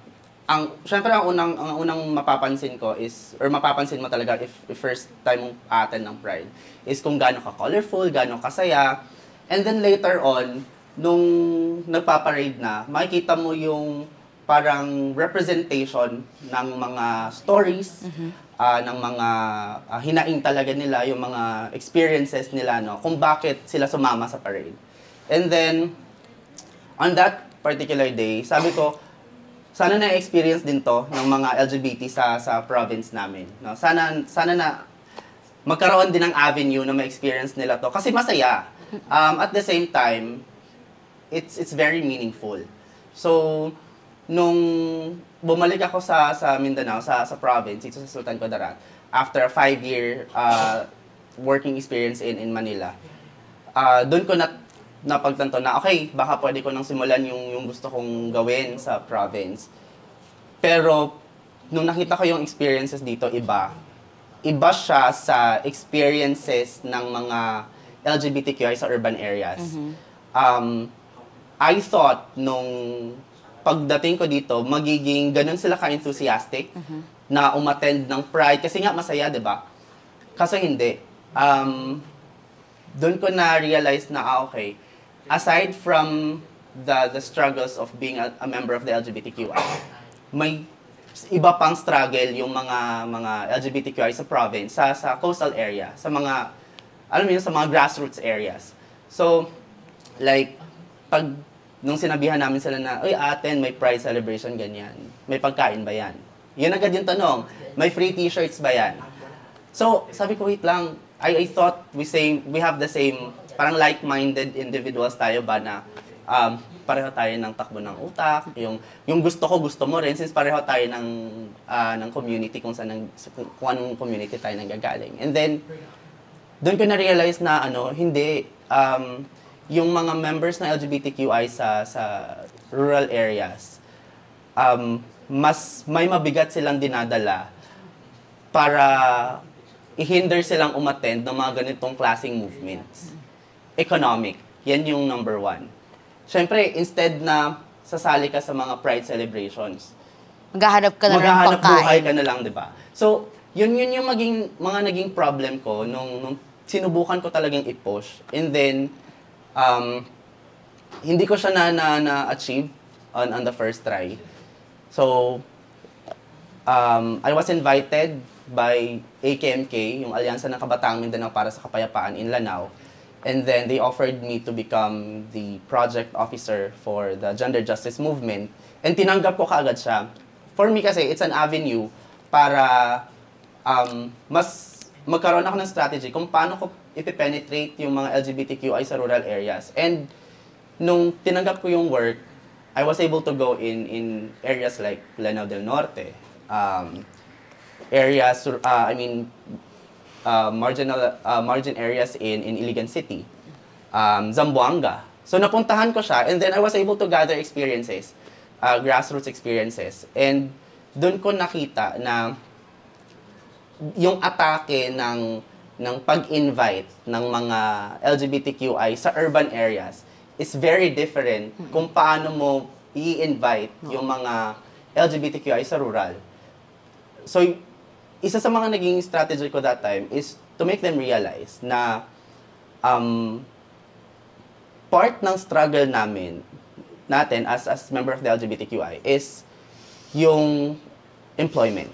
syempre ang unang mapapansin ko is, or mapapansin mo talaga if first time mong attend ng Pride, is kung gaano ka colorful, gaano kasaya. And then later on, nung nagpaparade na, makikita mo yung parang representation ng mga stories, ng mga hinaing talaga nila, yung mga experiences nila, kung bakit sila sumama sa parade. And then, on that particular day, sabi ko, sana na-experience din to ng mga LGBT sa province namin. Sana na magkaroon din ng avenue na ma-experience nila to. Kasi masaya. At the same time, it's very meaningful. So, nung bumalik ako sa Mindanao, sa province, dito sa Sultan Kudarat, after a 5-year working experience in Manila, doon ko napagtanto na, okay, baka pwede ko nang simulan yung gusto kong gawin sa province. Pero, nung nakita ko yung experiences dito, iba siya sa experiences ng mga LGBTQI sa urban areas. I thought, nung pagdating ko dito, magiging ganun sila ka-enthusiastic na umattend ng Pride. Kasi nga masaya, di ba? Kaso hindi. Doon ko na-realize na, okay, aside from the struggles of being a member of the LGBTQI, may iba pang struggle yung mga LGBTQI sa province, sa coastal area, sa mga, alam mo yun, sa mga grassroots areas. So, like, nung sinabihan namin sila na, uy, atin, may Pride celebration, ganyan. May pagkain ba yan? Yun agad yung tanong. May free t-shirts ba yan? So, sabi ko, wait lang. I thought we have the same, parang like-minded individuals tayo ba na pareho tayo ng takbo ng utak. Yung gusto ko, gusto mo rin, since pareho tayo ng community kung anong community tayo nanggagaling. And then, doon ko na-realize na, hindi, yung mga members ng LGBTQI sa rural areas, mas may mabigat silang dinadala para i-hinder silang umattend ng mga ganitong klaseng movements. Economic, yan yung number 1. Siyempre, instead na sasali ka sa mga Pride celebrations, Maghahanap ka na ng maghahanap pagkain. buhay ka na lang, di ba? So, yun yung mga naging problem ko nung sinubukan ko talagang i-push. And then, hindi ko siya na-achieve on the first try. So, I was invited by AKMK, yung Alyansa ng Kabataang Mindanao para sa Kapayapaan in Lanao. And then they offered me to become the project officer for the gender justice movement. And tinanggap ko kaagad siya. For me kasi, it's an avenue para mas magkaroon ako ng strategy kung paano ko ipipenetrate yung mga LGBTQI sa rural areas. And nung tinanggap ko yung work, I was able to go in areas like Lanao del Norte, areas, margin areas in Iligan City, Zamboanga. So napuntahan ko siya, and then I was able to gather experiences, grassroots experiences. And doon ko nakita na yung atake ng pag-invite ng mga LGBTQI sa urban areas is very different kung paano mo i-invite yung mga LGBTQI sa rural. So, isa sa mga naging strategy ko that time is to make them realize na part ng struggle natin as member of the LGBTQI is yung employment.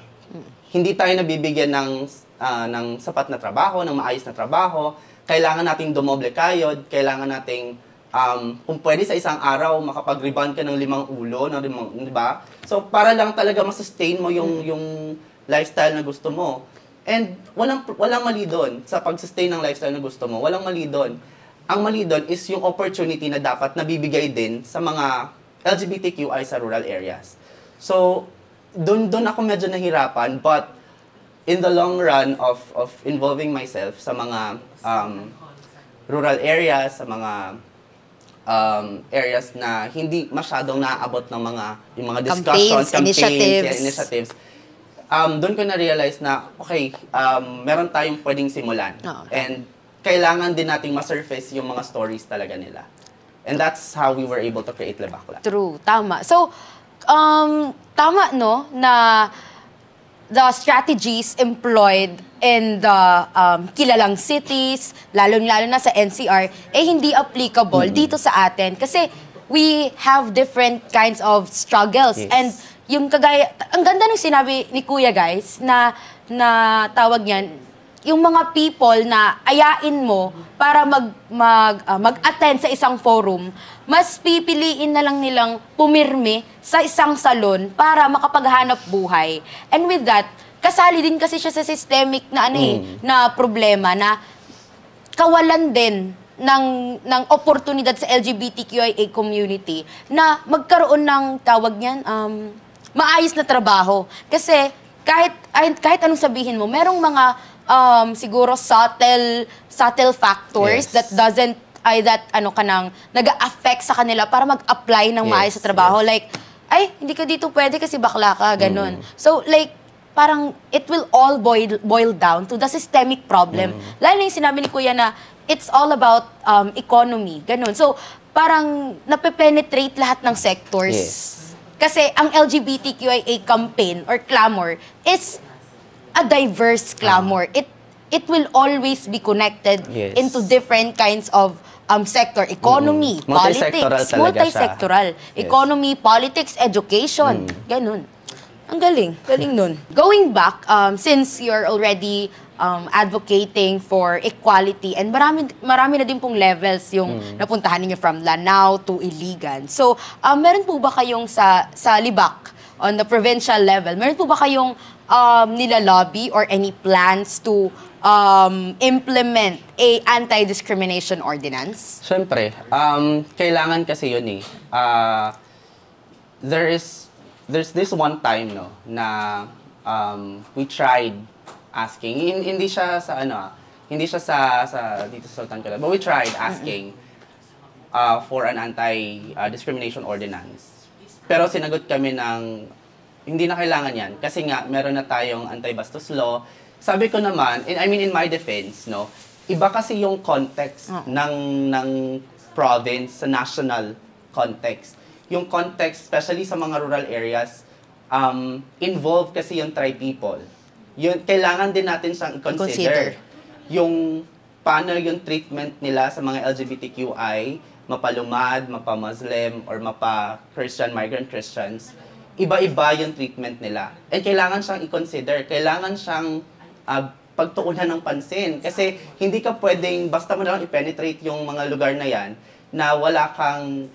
Hindi tayo nabibigyan ng sapat na trabaho, ng maayos na trabaho. Kailangan nating dumoble kayod, kailangan nating kung pwede sa isang araw makapag-rebound ka ng 5 ulo, di ba? So para lang talaga ma-sustain mo yung lifestyle na gusto mo. And walang mali doon sa pag-sustain ng lifestyle na gusto mo. Walang mali doon. Ang mali doon is yung opportunity na dapat nabibigay din sa mga LGBTQI sa rural areas. So doon ako medyo nahirapan, but in the long run of involving myself sa mga rural areas, sa mga areas na hindi masyadong naaabot ng yung mga discussions, initiatives. Doon ko na-realize na, okay, meron tayong pwedeng simulan. And kailangan din nating ma-surface yung mga stories talaga nila. And that's how we were able to create Lebakla. True, tama. So, tama, no, na the strategies employed in the kilalang cities, lalo-lalo na sa NCR, hindi applicable dito sa atin. Kasi we have different kinds of struggles. Yes. And yung kagaya, ang ganda ng sinabi ni Kuya, guys, na tawag niyan, yung mga people na ayain mo para mag-attend sa isang forum, mas pipiliin na lang nilang pumirme sa isang salon para makapaghanap buhay. And with that, kasali din kasi siya sa systemic na na problema na kawalan din ng oportunidad sa LGBTQIA community na magkaroon ng tawag niyan maayos na trabaho. Kasi kahit anong sabihin mo, merong mga siguro subtle factors that doesn't nag-affect sa kanila para mag-apply ng maayos sa trabaho. Like, hindi ka dito pwede kasi bakla ka, ganun. So, like, parang it will all boil down to the systemic problem. Lalo yung sinabi ni Kuya na it's all about economy, ganun. So, parang nape-penetrate lahat ng sectors. Yes. Kasi ang LGBTQIA campaign or clamor is a diverse clamor. It will always be connected into different kinds of sector. Economy, politics, multisectoral. Economy, politics, education. Ganun. Ang galing. Galing nun. Going back, since you're already advocating for equality, and marami na din pong levels yung napuntahan niyo from Lanao to Iligan. So, meron po ba kayong sa Libak, on the provincial level, meron po ba kayong nila-lobby or any plans to implement a anti-discrimination ordinance? Siyempre, kailangan kasi yun there's this one time na we tried asking, hindi siya sa dito sa Sultan Kudarat, but we tried asking for an anti-discrimination ordinance. Pero sinagot kami ng hindi na kailangan yan kasi nga meron na tayong anti-bastos law. Sabi ko naman, in my defense, iba kasi yung context ng province sa national context. Yung context, especially sa mga rural areas, involve kasi yung tribe people. Yun, kailangan din natin siyang consider. Yung paano yung treatment nila sa mga LGBTQI, mapalumad, mapa-Muslim, or mapa-Christian, migrant Christians, iba-iba yung treatment nila. And kailangan siyang i-consider. Kailangan siyang pagtuunan ng pansin. Kasi hindi ka pwedeng, basta mo na lang i-penetrate yung mga lugar na yan, na wala kang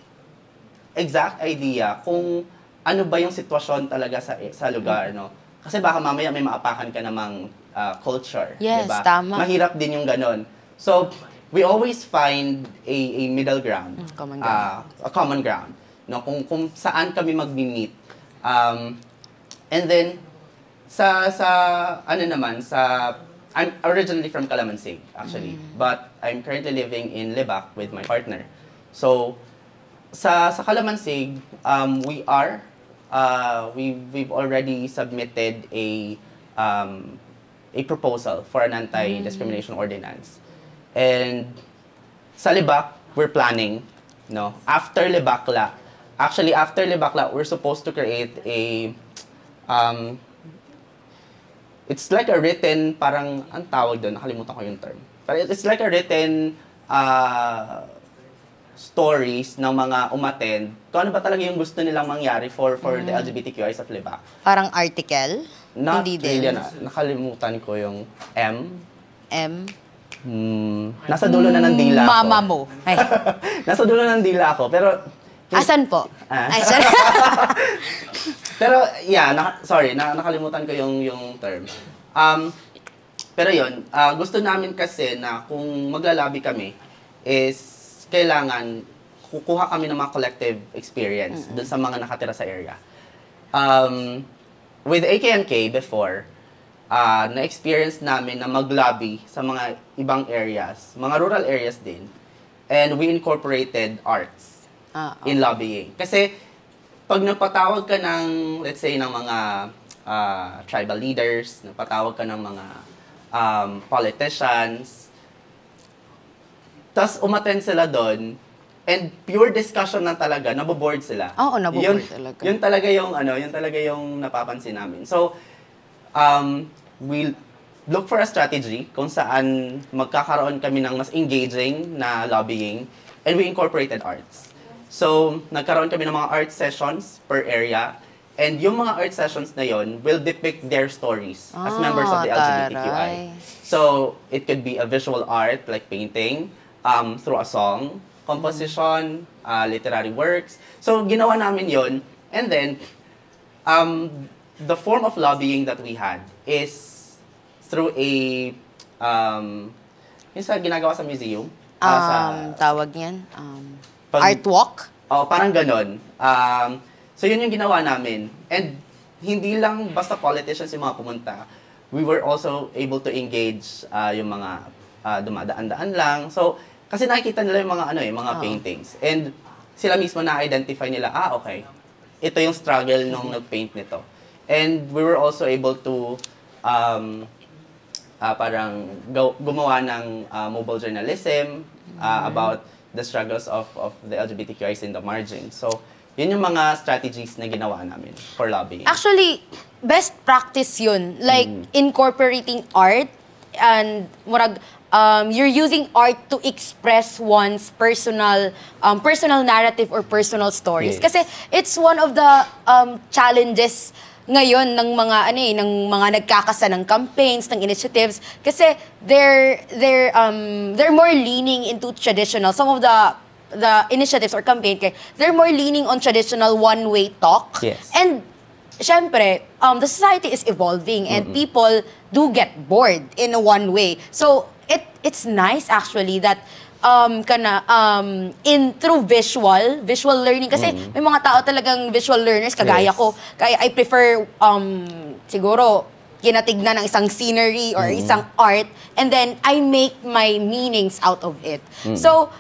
exact idea kung ano ba yung sitwasyon talaga sa lugar, no? Kasi baka mamaya may maapakan ka namang culture, Yes, diba? tama. Mahirap din yung ganon. So, we always find a middle ground. Common ground. A common ground. No? Kung saan kami mag-meet. And then, I'm originally from Calamansig, actually. But I'm currently living in Lebac with my partner. So, sa Calamansig, we've already submitted a proposal for an anti-discrimination ordinance. And sa Lebac, we're planning, no? After Lebacla, we're supposed to create it's like a written, parang, ang tawag doon, nakalimutan ko yung term. Pero it's like a written stories ng mga umattend, kung ano ba talaga yung gusto nilang mangyari for the LGBTQIs of Lebac. Parang article? Not Hindi really, din. nakalimutan ko yung M. M? Nasa dulo na ng dila ko. Mama mo. Ay. Nasa dulo ng dila ko, pero... Asan po? Ay, sorry. Pero, yeah, nakalimutan ko yung term. Pero yun, gusto namin kasi na kung maglalabi kami, is kailangan kukuha kami ng mga collective experience dun sa mga nakatira sa area. With AKNK before, na-experience namin na mag-lobby sa mga ibang areas, mga rural areas din, and we incorporated arts in lobbying. Kasi, pag nagpatawag ka ng, let's say, ng mga tribal leaders, nagpatawag ka ng mga politicians, tas umattend sila doon, and pure discussion na talaga, naboboard sila. Oo, naboboard talaga. Yun talaga yung napapansin namin. So, we'll look for a strategy kung saan magkakaroon kami ng mas engaging na lobbying, and we incorporated arts. So, nagkaroon kami ng mga art sessions per area, and yung mga art sessions na yon will depict their stories as members of the LGBTQI. So, it could be a visual art like painting, through a song, composition, literary works. So, ginawa namin yon. And then, the form of lobbying that we had is through yung sa ginagawa sa museum. Tawag yan? Art walk? Parang ganon. So, yun yung ginawa namin. And hindi lang basta politicians yung mga pumunta. We were also able to engage yung mga dumadaan-daan lang. So, kasi nakikita nila yung mga paintings. And sila mismo na-identify nila, okay, ito yung struggle nung nag-paint nito. And we were also able to parang gumawa ng mobile journalism about the struggles of the LGBTQIs in the margin. So, yun yung mga strategies na ginawa namin for lobbying. Actually, best practice yun. Like, incorporating art and you're using art to express one's personal narrative or personal stories. Yes. Kasi it's one of the challenges ngayon ng mga nagkakasa ng campaigns, ng initiatives, kasi they're more leaning into traditional. Some of the initiatives or campaign, they're more leaning on traditional one-way talk. Yes. And syempre, the society is evolving and people do get bored in a one way. So it's nice actually that through visual learning, kasi may mga tao talagang visual learners kagaya ko. Kaya I prefer siguro kinatignan ng isang scenery or isang art, and then I make my meanings out of it. So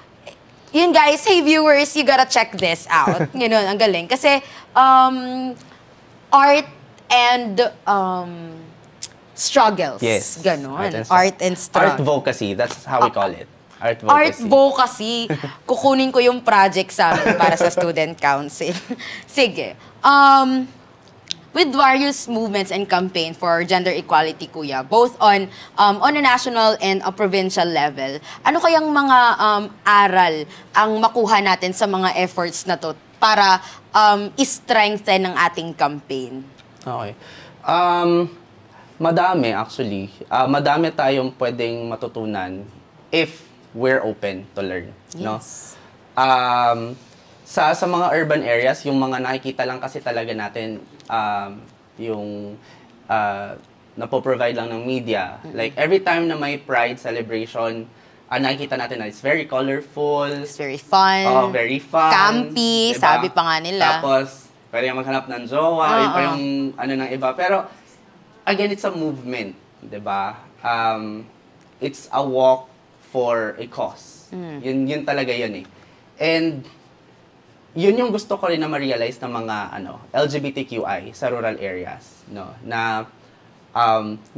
yun guys, hey viewers, you gotta check this out. Yun, ang galing. Kasi art and struggles. Yes. Ganon. Art and struggle. Artvocacy, that's how we call it. Artvocacy. Kukunin ko yung project sa amin para sa student council. Sige. With various movements and campaign for gender equality, Kuya, both on a national and a provincial level, ano kayang mga aral ang makuha natin sa mga efforts na to para i-strengthen ang ating campaign? Okay. Madami actually. Madami tayong pwedeng matutunan if we're open to learn, no? Yes. Sa mga urban areas, yung mga nakikita lang kasi talaga natin yung napo-provide lang ng media. Like every time na may Pride celebration, nakikita natin na it's very colorful. It's very fun. Oh, very fun. Campy, diba? sabi pa nga nila. Tapos, pwede maghanap ng jowa, yun pa yung ano ng iba. Pero, again, it's a movement, diba? It's a walk for a cause. Yun talaga yun eh. And, yun yung gusto ko rin na ma-realize ng mga LGBTQI sa rural areas, no? Na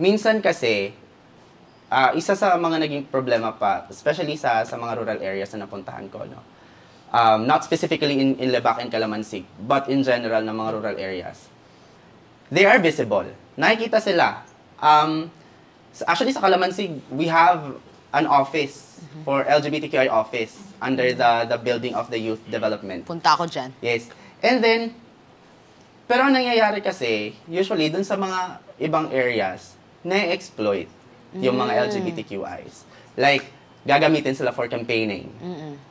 minsan kasi isa sa mga naging problema pa, especially sa mga rural areas na napuntahan ko, no? Not specifically in Lebac and Calamansig, but in general na mga rural areas. They are visible. Nakikita sila. Actually sa Calamansig, we have an office for LGBTQI office under the building of the youth development. Punta ako dyan. Yes. And then, pero ang nangyayari kasi, usually, dun sa mga ibang areas, na-exploit yung mga LGBTQIs. Like, gagamitin sila for campaigning.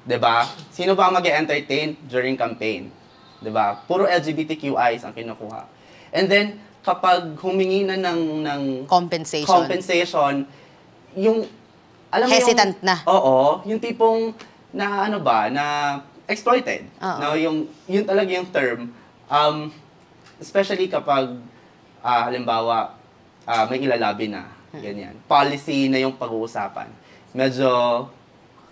Diba? Sino ba mag-entertain during campaign? Diba? Puro LGBTQIs ang kinukuha. And then, kapag humingi na ng compensation, yung alam mo hesitant yung, na. Oo, yung tipong na na exploited. No, yun talaga yung term. Especially kapag halimbawa may ilalabi na ganyan. Policy na yung pag-uusapan. Medyo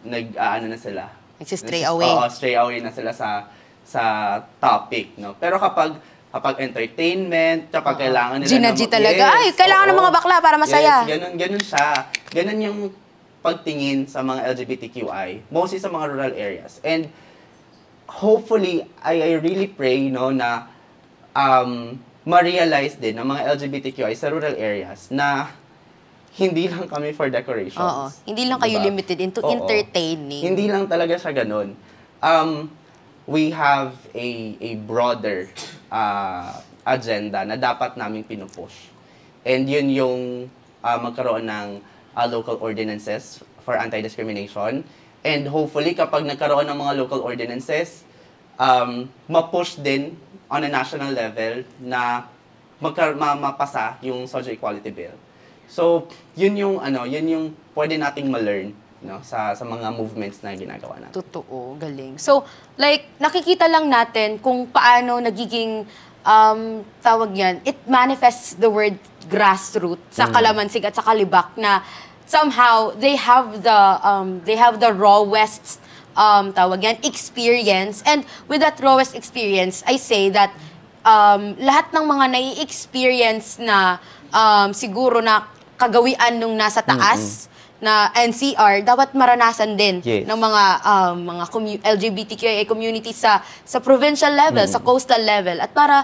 na sila. Nagsi-stray away. Oo, stray away na sila sa topic, no. Pero kapag entertainment, kapag kailangan nila Gina-G talaga. Ay, kailangan ng mga bakla para masaya. Yes, ganun siya. Ganun yung pagtingin sa mga LGBTQI, mostly sa mga rural areas. And hopefully, I really pray, no, na ma-realize din ng mga LGBTQI sa rural areas na hindi lang kami for decorations. Oo. Hindi lang kayo limited into entertaining. Hindi lang talaga siya ganun. We have a broader agenda na dapat naming pinupush. And yun yung magkaroon ng local ordinances for anti-discrimination. And hopefully, kapag nagkaroon ng mga local ordinances, ma-push din on a national level na mapasa yung social equality bill. So, yun yung pwede nating ma-learn, no, sa mga movements na ginagawa natin. Totoo, galing. So, like, nakikita lang natin kung paano nagiging, tawag yan, it manifests the word grassroots sa Calamansig at sa Lebac na somehow they have the rawest tawag yan, experience. And with that rawest experience, I say that lahat ng mga nai-experience na siguro na kagawian nung nasa taas na NCR, dapat maranasan din ng mga LGBTQIA community sa provincial level, sa coastal level. At para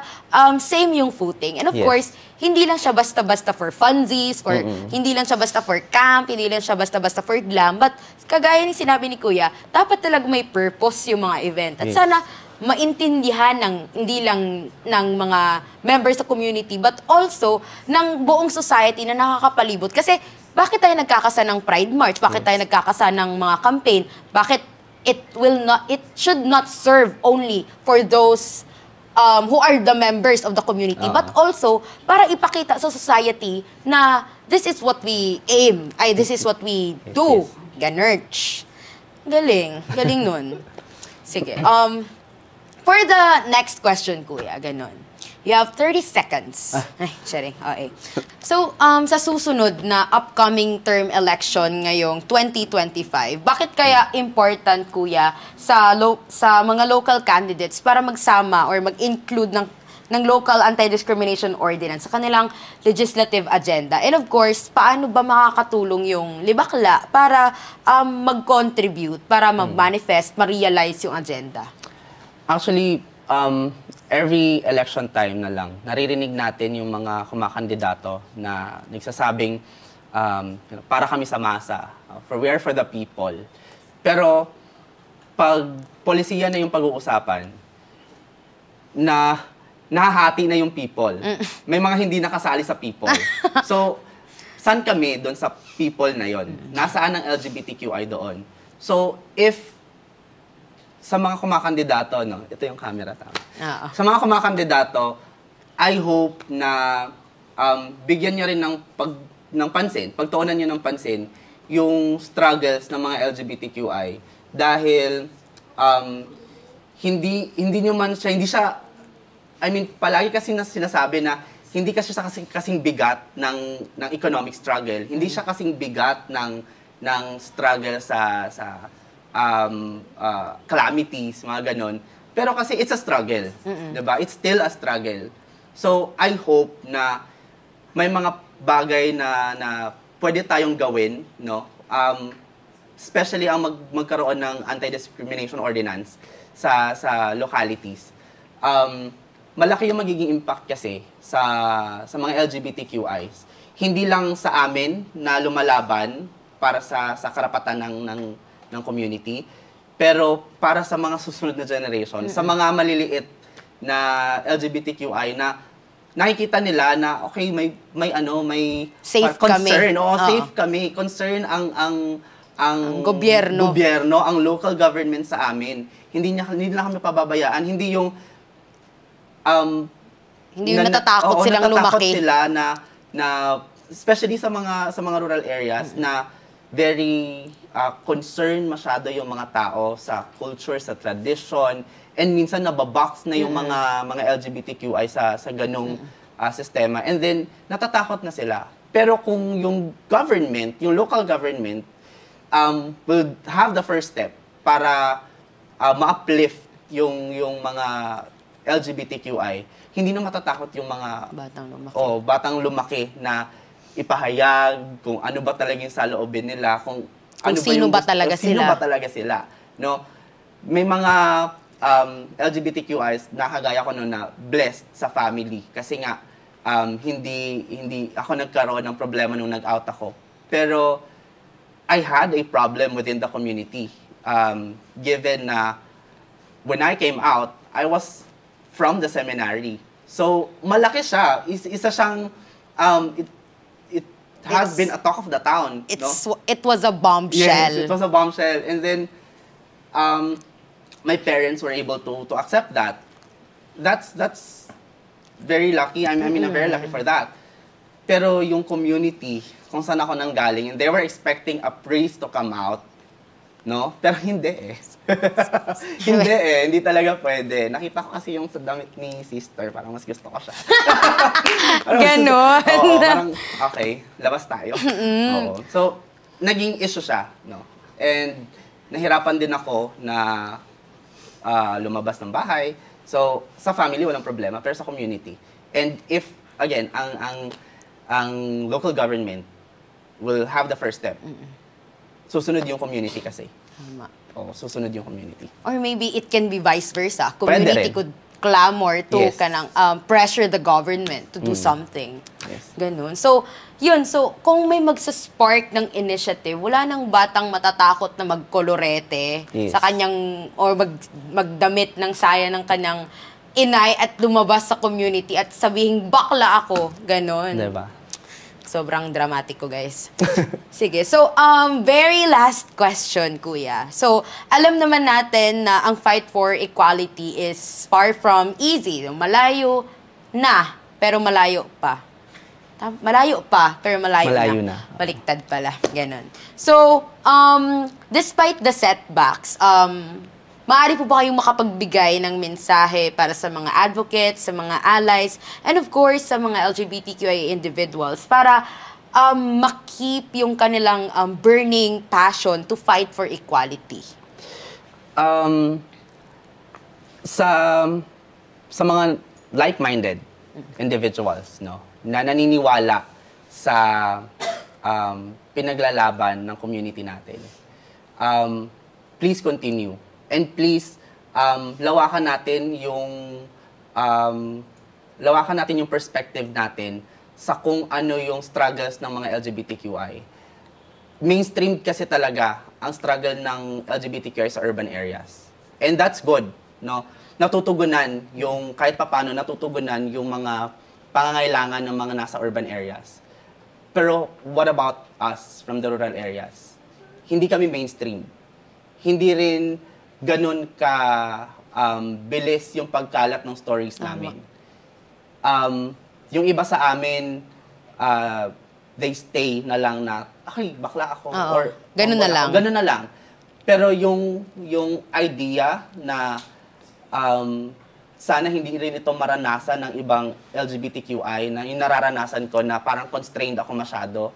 same yung footing. And of course, hindi lang siya basta-basta for funsies, hindi lang siya basta for camp, hindi lang siya basta-basta for glam. But kagaya ni sinabi ni Kuya, dapat talaga may purpose yung mga event. At sana maintindihan hindi lang ng mga members sa community, but also ng buong society na nakakapalibot. Kasi bakit tayo nagkakasa ng Pride March? Bakit tayo nagkakasa ng mga campaign? Bakit it should not serve only for those who are the members of the community, but also para ipakita sa society na this is what we aim, this is what we do. Ganerch. Galing. Galing nun. Sige. For the next question, Kuya, ganon. You have 30 seconds. Ay, sorry. Okay. So, sa susunod na upcoming term election ngayong 2025, bakit kaya important, Kuya, sa mga local candidates para magsama or mag-include ng local anti-discrimination ordinance sa kanilang legislative agenda? And of course, paano ba makakatulong yung Libakla para mag-contribute, para mag-manifest, ma-realize yung agenda? Actually, every election time na lang, naririnig natin yung mga kumakandidato na nagsasabing para kami sa masa, we are for the people. Pero pag polisiya na yung pag-uusapan, na nahahati na yung people. May mga hindi nakasali sa people. So, saan kami doon sa people na yon? Nasaan ang LGBTQI doon? So, if sa mga kumakandidato, no? Ito yung camera, tama. Sa mga kumakandidato, I hope na bigyan nyo rin ng pansin, pagtuunan nyo ng pansin, yung struggles ng mga LGBTQI. Dahil, hindi siya, I mean, palagi kasi sinasabi na hindi kasi siya kasing bigat ng economic struggle. Hindi siya kasing bigat ng struggle sa calamities, mga ganon. Pero kasi it's a struggle, diba? It's still a struggle. So, I hope na may mga bagay na pwede tayong gawin, no? Especially ang magkaroon ng anti-discrimination ordinance sa localities. Malaki yung magiging impact kasi sa mga LGBTQIs. Hindi lang sa amin na lumalaban para sa karapatan ng community, pero para sa mga susunod na generation, sa mga maliliit na LGBTQI na nakikita nila na okay, may safe concern, kami. Safe kami, concern ang gobyerno, ang local government sa amin. Hindi nila kami pababayaan, hindi yung natatakot silang lumaki. Sila na especially sa mga rural areas na very concerned masyado yung mga tao sa culture, sa tradition, and minsan nababox na yung mga LGBTQI sa ganung sistema, and then natatakot na sila. Pero kung yung government, yung local government will have the first step para ma-uplift yung mga LGBTQI, hindi na matatakot yung mga batang lumaki na ipahayag kung ano ba talaga yung saloobin nila, kung sino ba talaga sila. No? May mga LGBTQIs na kagaya ko noon na blessed sa family kasi nga hindi ako nagkaroon ng problema nung nag-out ako. Pero I had a problem within the community. Given na when I came out, I was from the seminary. So, malaki siya. Isa siyang, it has been a talk of the town. It was a bombshell. Yes, it was a bombshell. And then, my parents were able to accept that. That's very lucky. I'm very lucky for that. Pero yung community, kung saan ako nanggaling, they were expecting a priest to come out. No? Pero hindi eh. Hindi talaga pwede. Nakita ko kasi yung sa damit ni sister, parang mas gusto ko siya. Ganon. Oo, parang, okay, labas tayo. Oo. So, naging issue siya, no? And, nahirapan din ako na lumabas ng bahay. So, sa family, walang problema, pero sa community. And if, again, ang local government will have the first step, susunod yung community kasi. Tama. Oo, susunod yung community. Or maybe it can be vice versa. Community could clamor to pressure the government to do something. Yes. Ganun. So, yun. So, kung may magsaspark ng initiative, wala nang batang matatakot na magkolorete sa kanyang, or magdamit ng saya ng kanyang inay at lumabas sa community at sabihin, bakla ako. Ganun. Diba? Sobrang dramatiko, guys. Sige. So, very last question, Kuya. So, alam naman natin na ang fight for equality is far from easy. Malayo na, pero malayo pa. Malayo pa, pero malayo na. Baliktad pala. Ganon. So, despite the setbacks, maaari po ba kayong makapagbigay ng mensahe para sa mga advocates, sa mga allies, and of course, sa mga LGBTQIA individuals para makip yung kanilang burning passion to fight for equality? Sa mga like-minded individuals, no, na naniniwala sa pinaglalaban ng community natin, please continue. And please, lawakan natin yung perspective natin sa kung ano yung struggles ng mga LGBTQI. Mainstream kasi talaga ang struggle ng LGBTQI sa urban areas. And that's good, no? natutugunan yung, kahit papaano natutugunan yung mga pangangailangan ng mga nasa urban areas. Pero what about us from the rural areas? Hindi kami mainstream. Hindi rin ganun ka bilis yung pagkalat ng stories namin. Yung iba sa amin, they stay na lang na, ay, bakla ako. Oo. Or, Ganun na lang. Ganun na lang. Pero yung idea na sana hindi rin ito maranasan ng ibang LGBTQI, na yung nararanasan ko na parang constrained ako masyado,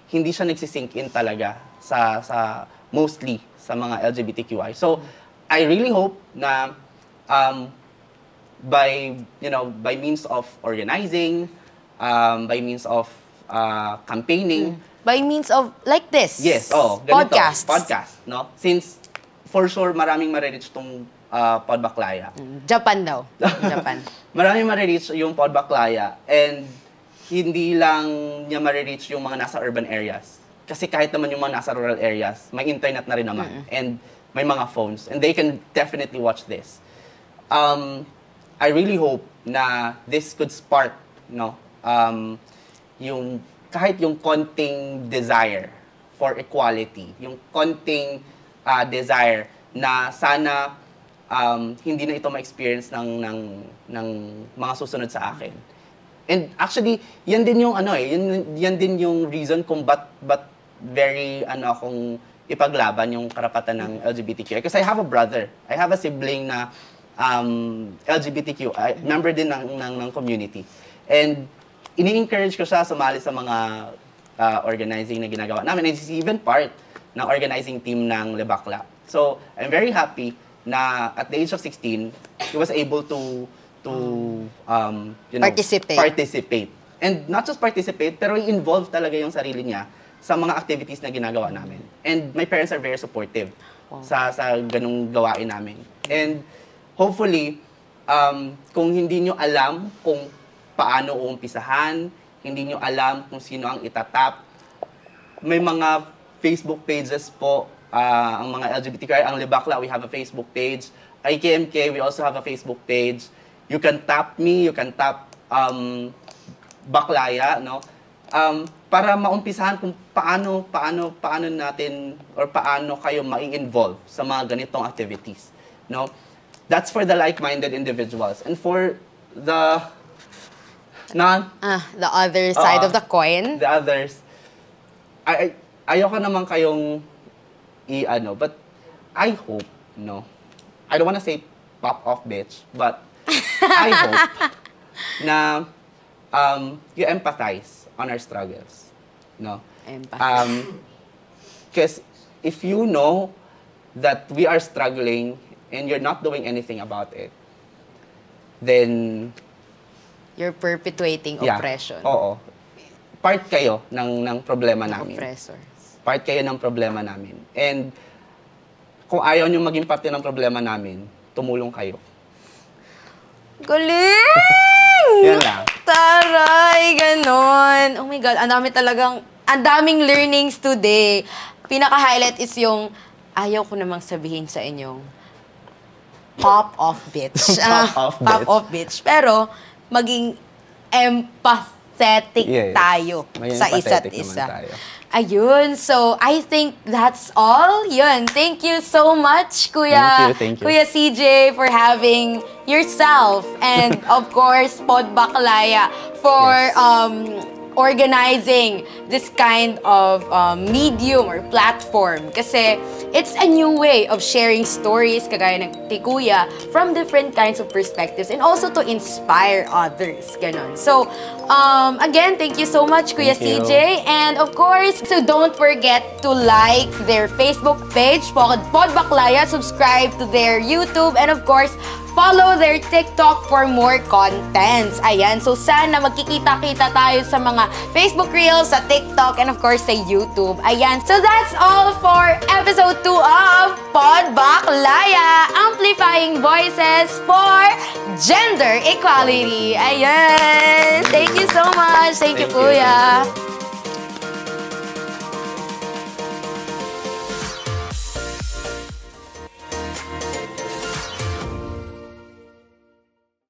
hindi siya nagsisink in talaga sa mostly sa mga LGBTQI. So, I really hope na by means of organizing, by means of campaigning, By means of, like this. yes, ganito, Podcast, no? Since, for sure, maraming marireach itong Pod Baklaya. Japan daw. Japan. Maraming marireach yung Pod Baklaya, and hindi lang niya marireach yung mga nasa urban areas. Kasi kahit naman yung mga nasa rural areas, may internet na rin naman, and may mga phones, and they can definitely watch this. I really hope na this could spark, no, yung kahit yung konting desire for equality, yung konting desire na sana hindi na ito ma-experience ng mga susunod sa akin. And actually, yan din yung yan din yung reason kung ba't very akong ipaglaban yung karapatan ng LGBTQ. Because I have a brother. I have a sibling na LGBTQ, member din ng community. And ini-encourage ko siya sumali sa mga organizing na ginagawa namin. And he's even part ng organizing team ng Lebakla. So, I'm very happy na at the age of 16, he was able to participate. And not just participate, pero i-involve talaga yung sarili niya sa mga activities na ginagawa namin. And my parents are very supportive sa ganung gawain namin. And hopefully, kung hindi nyo alam kung paano uumpisahan, hindi nyo alam kung sino ang itatap, may mga Facebook pages po, ang mga LGBTQI, ang Lebakla, we have a Facebook page. IKMK, we also have a Facebook page. You can tap me, you can tap Baklaya, no? Para maumpisahan kung paano natin or paano kayo mai-involve sa mga ganitong activities, no? That's for the like-minded individuals. And for the the other side of the coin. The others, ayoko naman kayong but I hope, no? I don't wanna say pop off bitch, but I hope na you empathize on our struggles, no? Empathize. Because if you know that we are struggling and you're not doing anything about it, then You're perpetuating yeah, oppression. Oo. Part kayo ng problema namin. Oppressors. Part kayo ng problema namin. And kung ayaw nyo maging parte ng problema namin, tumulong kayo. Galing! Yan lang. Taray, ganon. Oh my God, ang daming learnings today. Pinaka-highlight is yung, ayaw ko namang sabihin sa inyong, pop off bitch. Pop off bitch. Pero, maging empathetic tayo Maging sa isa't empathetic isa. naman tayo. Ayun, so I think that's all. Yun, thank you so much, Kuya. Thank you. Kuya CJ, for having yourself. And of course, Pod Baklaya for organizing this kind of medium or platform. Kasi it's a new way of sharing stories, kagaya ng Kuya, from different kinds of perspectives and also to inspire others. Ganon. So, again, thank you so much, Kuya Thank you. CJ. And of course, so don't forget to like their Facebook page, Pod Baklaya, subscribe to their YouTube, and of course, follow their TikTok for more contents. Ayan, so sana magkikita-kita tayo sa mga Facebook Reels, sa TikTok, and of course sa YouTube. Ayan, so that's all for episode 2 of Pod Baklaya, amplifying voices for gender equality. Ayan, thank you so much. Thank you, Thank you. Kuya.